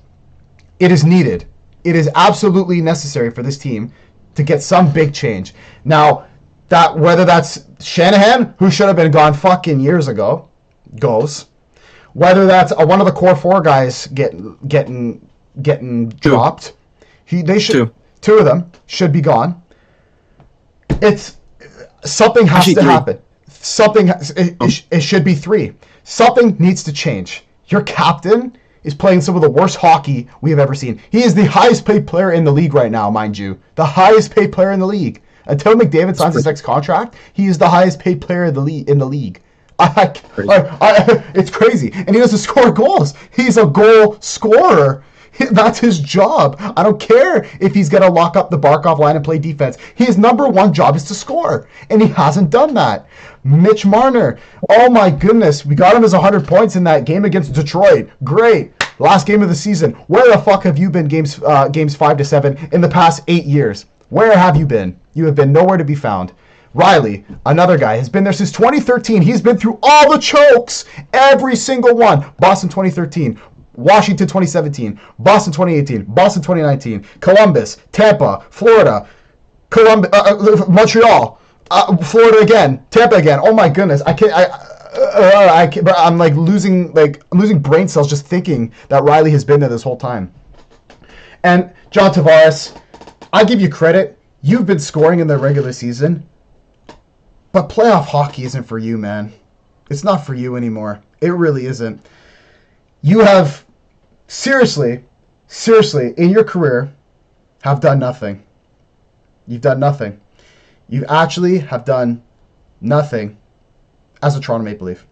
It is needed. It is absolutely necessary for this team to get some big change. Now, whether that's Shanahan, who should have been gone fucking years ago, goes. Whether that's one of the core four guys getting dropped, two of them should be gone. Something has to happen. It should be 3. Something needs to change. Your captain is playing some of the worst hockey we have ever seen. He is the highest paid player in the league right now, mind you. The highest paid player in the league. Until McDavid signs his next contract, he is the highest paid player in the league. It's crazy. And he doesn't score goals. He's a goal scorer. That's his job. I don't care if he's going to lock up the Barkov line and play defense. His number one job is to score, and he hasn't done that. Mitch Marner, oh my goodness, we got him as 100 points in that game against Detroit. Great. Last game of the season. Where the fuck have you been games 5 to 7 in the past 8 years? Where have you been? You have been nowhere to be found. Riley, another guy, has been there since 2013. He's been through all the chokes, every single one. Boston 2013, Washington 2017, Boston 2018, Boston 2019, Columbus, Tampa, Florida, Montreal, Florida again, Tampa again. Oh my goodness, I can't. I'm losing brain cells just thinking that Riley has been there this whole time. And John Tavares, I give you credit. You've been scoring in the regular season. But playoff hockey isn't for you, man. It's not for you anymore. It really isn't. You have, seriously, in your career, have done nothing. You've done nothing. You actually have done nothing as a Toronto Maple Leaf.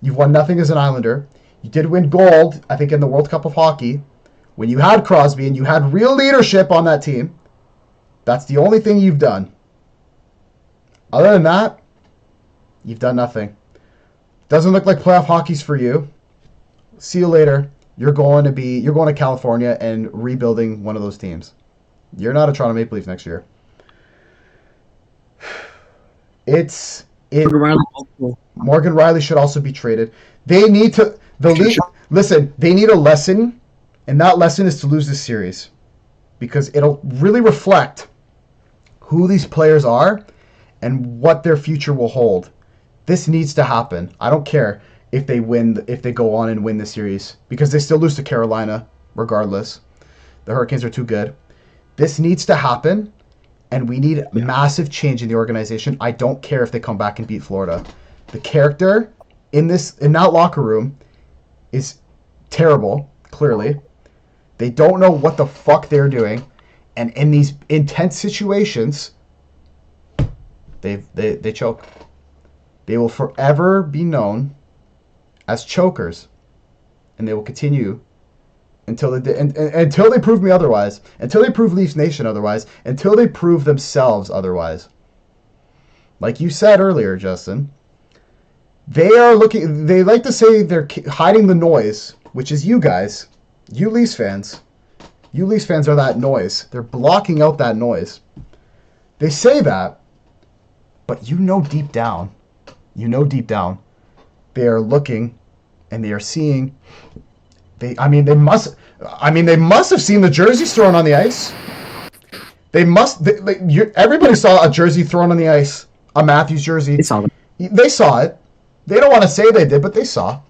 You've won nothing as an Islander. You did win gold, I think, in the World Cup of Hockey, when you had Crosby and you had real leadership on that team. That's the only thing you've done. Other than that, you've done nothing. Doesn't look like playoff hockey's for you. See you later. You're going to California and rebuilding one of those teams. You're not a Toronto Maple Leaf next year. Morgan Riley should also be traded. They need to listen, they need a lesson, and that lesson is to lose this series. Because it'll really reflect who these players are and what their future will hold. This needs to happen. I don't care if they go on and win the series, because they still lose to Carolina regardless. The Hurricanes are too good. This needs to happen, and we need massive change in the organization. I don't care if they come back and beat Florida. The character in that locker room is terrible, clearly. They don't know what the fuck they're doing, and in these intense situations, they choke. They will forever be known as chokers, and they will continue until they prove me otherwise, until they prove Leafs Nation otherwise, until they prove themselves otherwise. Like you said earlier, Justin, they like to say they're hiding the noise, which is you guys, you Leafs fans. You Leafs fans are that noise. They're blocking out that noise. They say that, but you know deep down, they are looking and they are seeing. They must have seen the jerseys thrown on the ice. Everybody saw a jersey thrown on the ice, a Matthews jersey. They saw it. They saw it. They don't want to say they did, but they saw.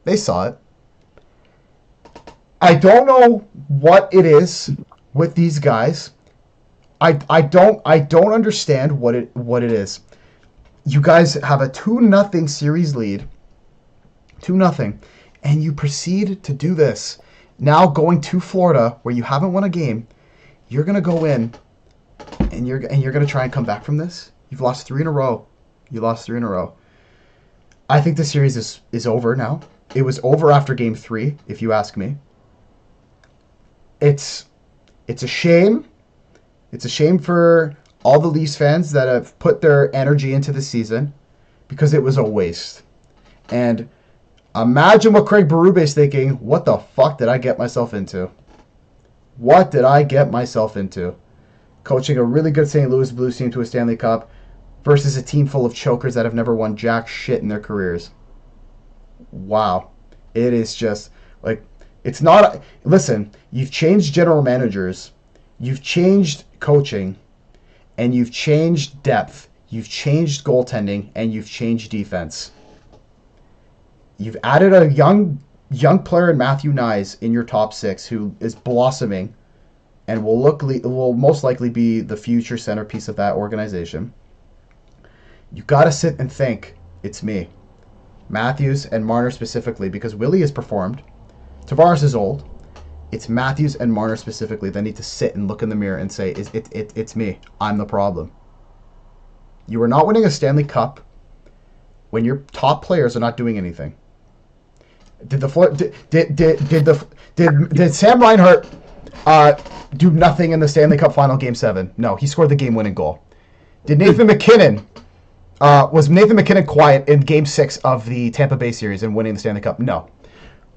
They saw it. I don't know what it is with these guys. I don't understand what it is. You guys have a 2-0 series lead. 2-0. And you proceed to do this. Now going to Florida, where you haven't won a game, you're gonna go in and you're gonna try and come back from this. You've lost 3 in a row. I think the series is over now. It was over after game 3, if you ask me. It's a shame. It's a shame for all the Leafs fans that have put their energy into the season, because it was a waste. And imagine what Craig Berube's thinking. What the fuck did I get myself into? Coaching a really good St. Louis Blues team to a Stanley Cup versus a team full of chokers that have never won jack shit in their careers. Wow. It is just like, it's not. Listen, you've changed general managers, you've changed coaching, and you've changed depth, you've changed goaltending, and you've changed defense. You've added a young player in Matthew Nyes in your top 6 who is blossoming and will most likely be the future centerpiece of that organization. You got to sit and think, it's me. Matthews and Marner specifically, because Willie has performed. Tavares is old. It's Matthews and Marner specifically that need to sit and look in the mirror and say, it's me. I'm the problem. You are not winning a Stanley Cup when your top players are not doing anything. Did Sam Reinhart do nothing in the Stanley Cup Final Game 7? No, he scored the game-winning goal. Did Nathan McKinnon was Nathan McKinnon quiet in Game 6 of the Tampa Bay series and winning the Stanley Cup? No.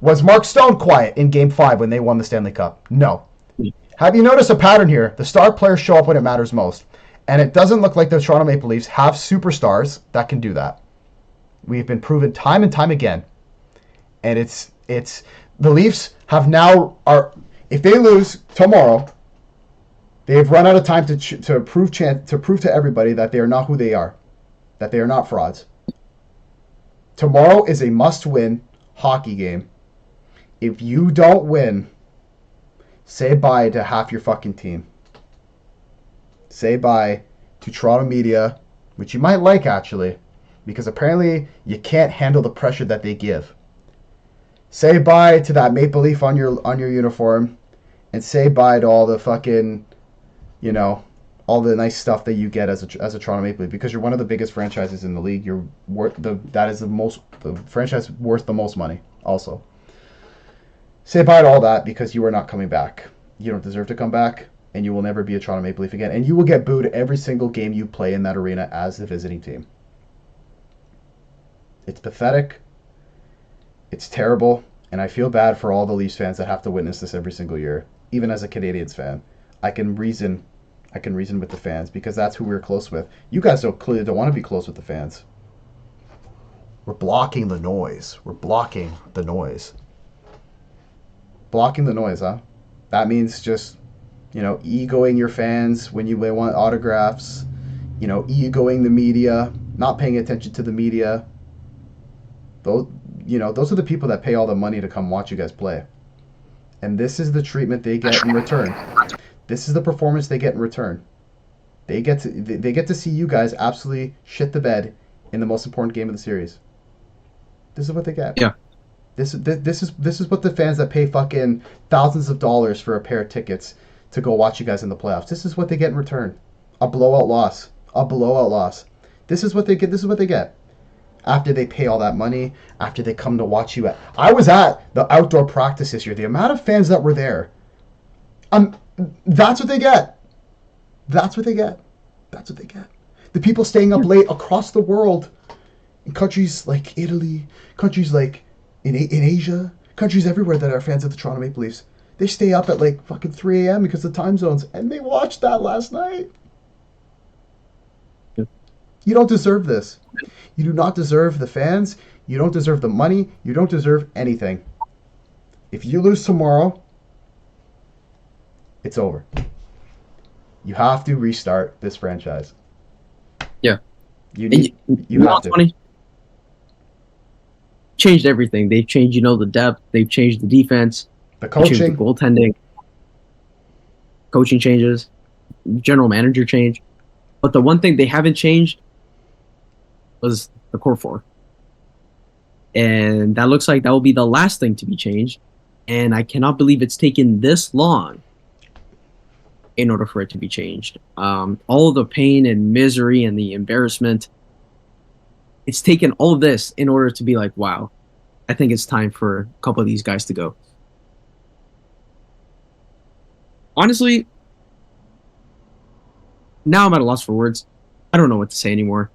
Was Mark Stone quiet in Game 5 when they won the Stanley Cup? No. Have you noticed a pattern here? The star players show up when it matters most. And it doesn't look like the Toronto Maple Leafs have superstars that can do that. We've been proven time and time again. And it's the Leafs have now if they lose tomorrow, they've run out of time to prove to everybody that they are not who they are, that they are not frauds. Tomorrow is a must-win hockey game. If you don't win, say bye to half your fucking team. Say bye to Toronto media, which you might like actually, because apparently you can't handle the pressure that they give. Say bye to that maple leaf on your uniform, and say bye to all the fucking, all the nice stuff that you get as a Toronto Maple Leaf, because you're one of the biggest franchises in the league. You're the franchise worth the most money. Also, say bye to all that because you are not coming back. You don't deserve to come back, and you will never be a Toronto Maple Leaf again. And you will get booed every single game you play in that arena as the visiting team. It's pathetic. It's terrible, and I feel bad for all the Leafs fans that have to witness this every single year. Even as a Canadiens fan, I can reason with the fans because that's who we're close with. You guys clearly don't want to be close with the fans. We're blocking the noise. Blocking the noise, huh? That means just, egoing your fans when you want autographs, egoing the media, not paying attention to the media. Those are the people that pay all the money to come watch you guys play. And this is the treatment they get in return. This is the performance they get in return. They get to see you guys absolutely shit the bed in the most important game of the series. This is what they get. Yeah. This is what the fans that pay fucking thousands of dollars for a pair of tickets to go watch you guys in the playoffs. This is what they get in return. A blowout loss. This is what they get. After they pay all that money, after they come to watch you I was at the outdoor practice this year. The amount of fans that were there. That's what they get. The people staying up late across the world in countries like Italy, countries like in Asia, countries everywhere that are fans of the Toronto Maple Leafs. They stay up at like fucking 3 a.m. because of the time zones, and they watched that last night. Yep. You don't deserve this. You do not deserve the fans. You don't deserve the money. You don't deserve anything. If you lose tomorrow, it's over. You have to restart this franchise. Yeah. You have to. Funny? Changed everything. They've changed, the depth. They've changed the defense. The coaching. The goaltending. Coaching changes. General manager change. But the one thing they haven't changed was the core four. And that looks like that will be the last thing to be changed. And I cannot believe it's taken this long in order for it to be changed. All of the pain and misery and the embarrassment, it's taken all of this in order to be like, wow, I think it's time for a couple of these guys to go. Honestly, now I'm at a loss for words. I don't know what to say anymore.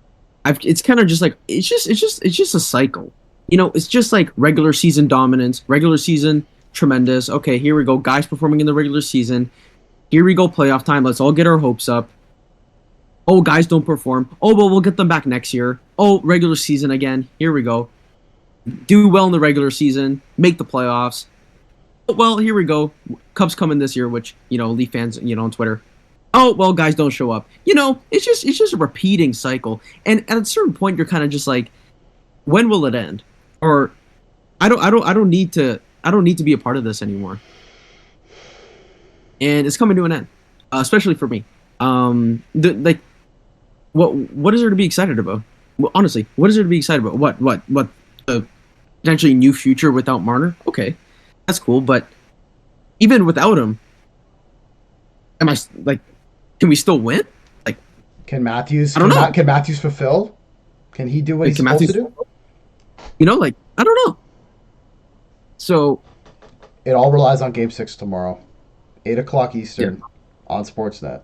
It's kind of just like it's just a cycle. It's just like regular season dominance, regular season tremendous. Okay, here we go, guys performing in the regular season. Here we go, playoff time. Let's all get our hopes up. Oh, guys don't perform. Oh, well, we'll get them back next year. Oh, regular season again. Here we go. Do well in the regular season. Make the playoffs. Well, here we go. Cubs coming this year, which, Leaf fans, on Twitter. Oh, well, guys don't show up. It's just a repeating cycle. And at a certain point, you're kind of just like, when will it end? Or I don't need to be a part of this anymore. And it's coming to an end, especially for me. What is there to be excited about? Well, honestly, what is there to be excited about? What the potentially new future without Marner? Okay, that's cool. But even without him, can we still win? Can Matthews? I don't know. Can Matthews fulfill? Can he do what he's supposed to do? I don't know. So It all relies on Game 6 tomorrow, 8 o'clock yeah, Eastern, on Sportsnet.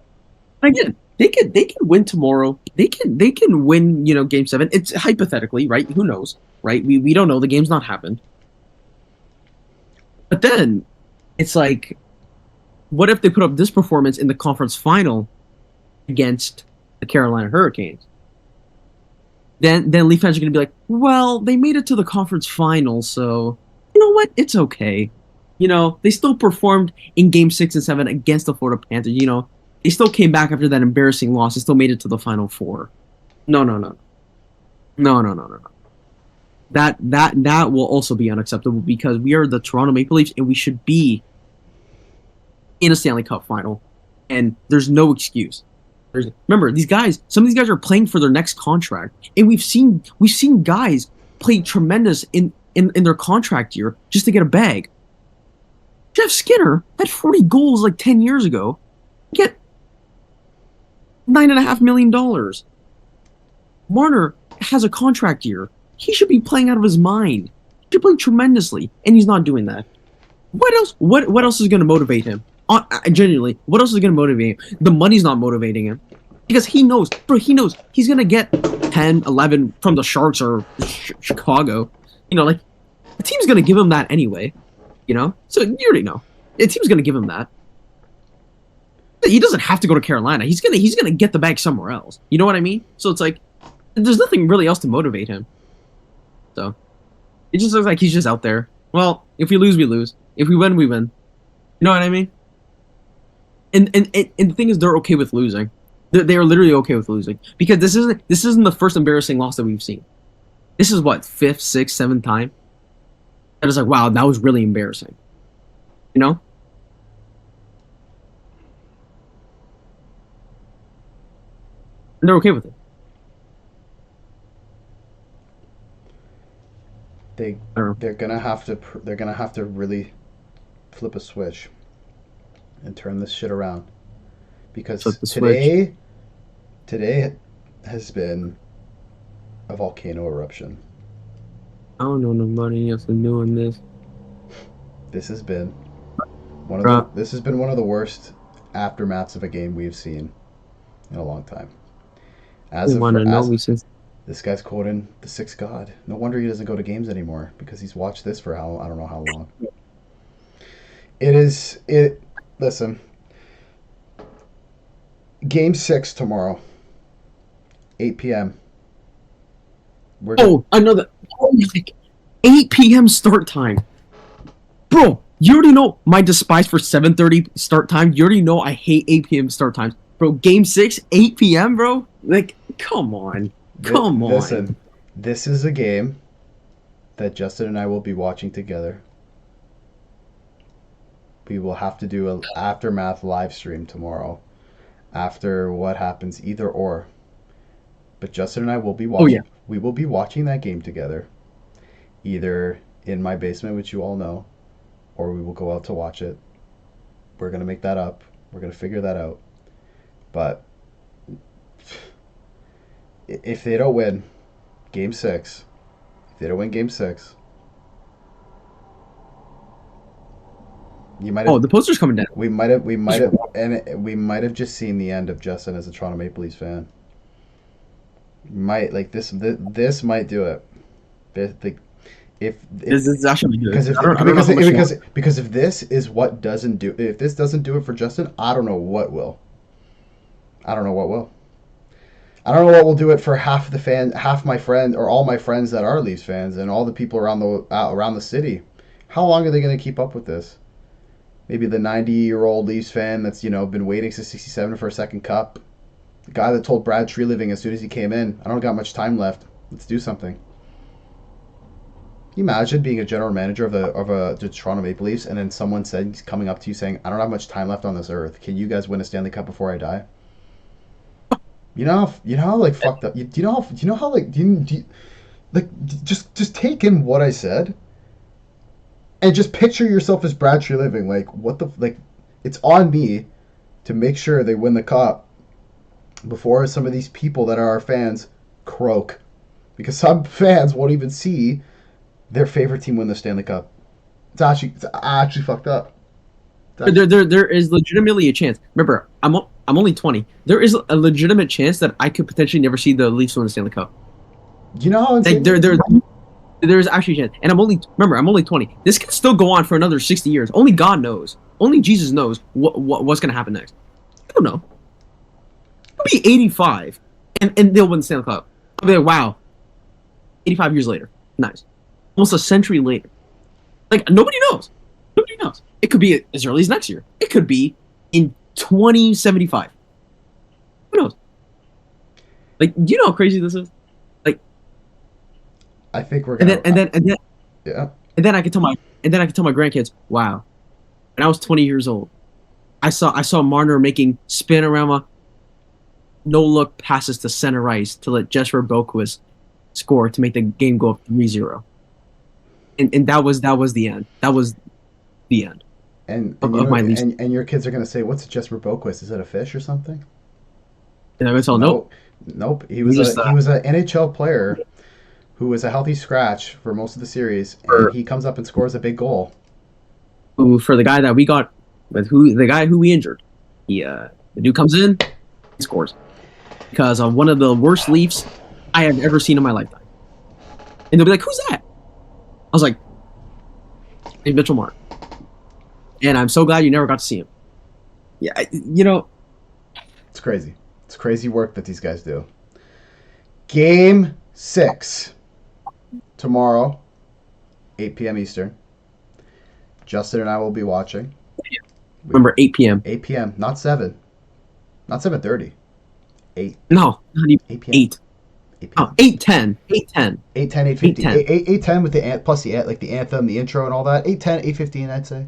again, they can win tomorrow. They can win, game seven. It's hypothetically, right? Who knows, right? We don't know. The game's not happened. But then it's like, what if they put up this performance in the conference final against the Carolina Hurricanes? Then Leaf fans are gonna be like, well, they made it to the conference final, so you know what? It's okay. They still performed in game 6 and 7 against the Florida Panthers. They still came back after that embarrassing loss. They still made it to the final four. No, no, no, no, no, no, no, no. That will also be unacceptable because we are the Toronto Maple Leafs and we should be in a Stanley Cup final. And there's no excuse. Remember, these guys, some of these guys are playing for their next contract. And we've seen guys play tremendous in their contract year just to get a bag. Jeff Skinner had 40 goals like 10 years ago. Get $9.5 million. Marner has a contract year. He should be playing out of his mind. He should play tremendously, and he's not doing that. What else? What else is going to motivate him? Genuinely, what else is going to motivate him? The money's not motivating him because he knows, bro. He knows he's going to get 10, 11 from the Sharks or Chicago. Like the team's going to give him that anyway. So you already know the team's going to give him that. He doesn't have to go to Carolina. He's gonna get the bag somewhere else. You know what I mean? So it's like there's nothing really else to motivate him. So it just looks like he's just out there. Well, if we lose, we lose. If we win, we win. You know what I mean? And the thing is, they're okay with losing. They are literally okay with losing because this isn't the first embarrassing loss that we've seen. This is what, fifth, sixth, seventh time. And it's like, wow, that was really embarrassing. You know? And they're okay with it. They I don't know. they're gonna have to really flip a switch and turn this shit around because Flip the switch. today has been a volcano eruption. I don't know nobody else is doing this. This has been Bro, one of the worst aftermaths of a game we've seen in a long time. you As of want to know as me since. This guy's quoting the sixth god. No wonder he doesn't go to games anymore because he's watched this for how I don't know how long. It is it. Listen, Game 6 tomorrow, 8 p.m. We're gonna. Oh, I know that. Oh, like 8 p.m. start time. Bro, you already know my despise for 7:30 start time. You already know I hate 8 p.m. start times. Bro, game 6, 8 p.m., bro? Like, come on. Come on. Listen, this is a game that Justin and I will be watching together. We will have to do an aftermath live stream tomorrow after what happens, either or. But Justin and I will be Oh, yeah. watching. We will be watching that game together, either in my basement, which you all know, or we will go out to watch it. We're gonna make that up. We're gonna figure that out. But if they don't win Game 6, if they don't win Game 6, you might Oh, have the poster's coming down. we might have just seen the end of Justin as a Toronto Maple Leafs fan. Might like this might do it. Like This if is actually good. because if I don't know how much more. because if this is what doesn't do if this doesn't do it for Justin, I don't know what will. I don't know what will. I don't know what will do it for half my friend, or all my friends that are Leafs fans, and all the people around the city. How long are they going to keep up with this? Maybe the 90-year-old Leafs fan that's been waiting since '67 for a second cup. The guy that told Brad Treliving as soon as he came in, "I don't got much time left. Let's do something." Can you imagine being a general manager the Toronto Maple Leafs, and then someone said coming up to you saying, "I don't have much time left on this earth. Can you guys win a Stanley Cup before I die?" You know how like fucked up. Do you know how like do you, like just take in what I said and just picture yourself as Brad Treliving. Like what the like, it's on me to make sure they win the cup before some of these people that are our fans croak, because some fans won't even see their favorite team win the Stanley Cup. It's actually fucked up. It's There is legitimately a chance. Remember, I'm only 20. There is a legitimate chance that I could potentially never see the Leafs win the Stanley Cup. you know how Like insane that is? there's actually a chance. And I'm only 20. This can still go on for another 60 years. Only God knows. Only Jesus knows what's gonna happen next. I don't know. I'll be 85, and they'll win the Stanley Cup. I'll be like, wow, 85 years later, nice, almost a century later. Like nobody knows. Nobody knows. It could be as early as next year. It could be in 2075. Who knows? Like, do you know how crazy this is? Like, I think we're and gonna. then and then and then Yeah. and then I can tell my grandkids, wow, when I was 20 years old, I saw Marner making spin-a-rama no look passes to center ice to let Jesper Boquist score to make the game go up 3-0. And that was the end. That was the end And you of know, my Leafs. and your kids are gonna say, "What's a Jesper Boquist? Is it a fish or something?" And I'm gonna tell them, No, nope. nope. He We was a just he was an NHL player who was a healthy scratch for most of the series, and for he comes up and scores a big goal. for the guy that we got with the guy who we injured. The dude comes in, he scores because of one of the worst Leafs I have ever seen in my lifetime. And they'll be like, "Who's that?" I was like, "Hey, Mitchell Mark." And I'm so glad you never got to see him. Yeah, It's crazy. It's crazy work that these guys do. Game 6 tomorrow, 8 p.m. Eastern. Justin and I will be watching. remember 8 p.m. 8 p.m. Not 7. Not 7:30. 8. No, not even 8 p.m. 8. 8 Oh, p.m. 8:10. 8:10. 8:10, 8:50. 8:10. 8:10 with the plus the anthem, the intro, and all that. 8:10, 8:15, I'd say.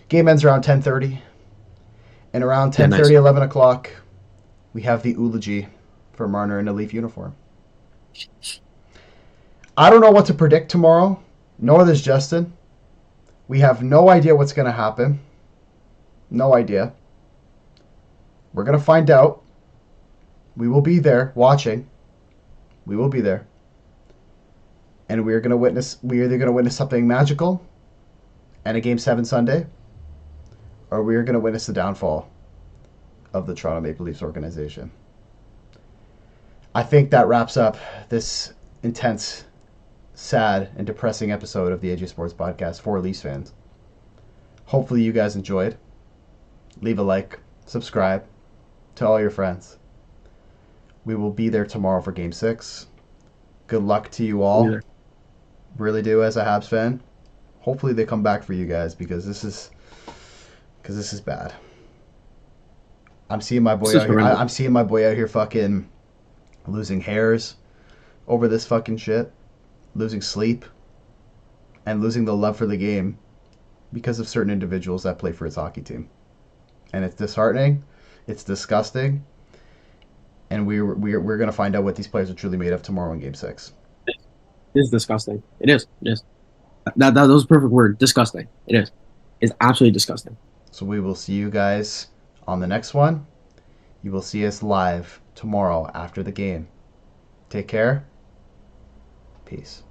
Game ends around 10:30, and around Yeah, 10:30, nice. 11 o'clock, we have the eulogy for Marner in a Leaf uniform. I don't know what to predict tomorrow, nor does Justin. We have no idea what's going to happen. No idea. We're going to find out. We will be there watching. We will be there. And we're either going to witness something magical and a Game 7 Sunday, or we are going to witness the downfall of the Toronto Maple Leafs organization. I think that wraps up this intense, sad, and depressing episode of the AJ Sports Podcast for Leafs fans. Hopefully you guys enjoyed. Leave a like, subscribe, tell all your friends. We will be there tomorrow for Game 6. Good luck to you all. Really do, as a Habs fan. Hopefully they come back for you guys because this is bad. I'm seeing my boy out here. I'm seeing my boy out here fucking losing hairs over this fucking shit, losing sleep, and losing the love for the game because of certain individuals that play for his hockey team. And it's disheartening. It's disgusting. And we're gonna find out what these players are truly made of tomorrow in Game 6. It is disgusting. It is. It is. That was a perfect word. Disgusting. It is. It's absolutely disgusting. So we will see you guys on the next one. You will see us live tomorrow after the game. Take care. Peace.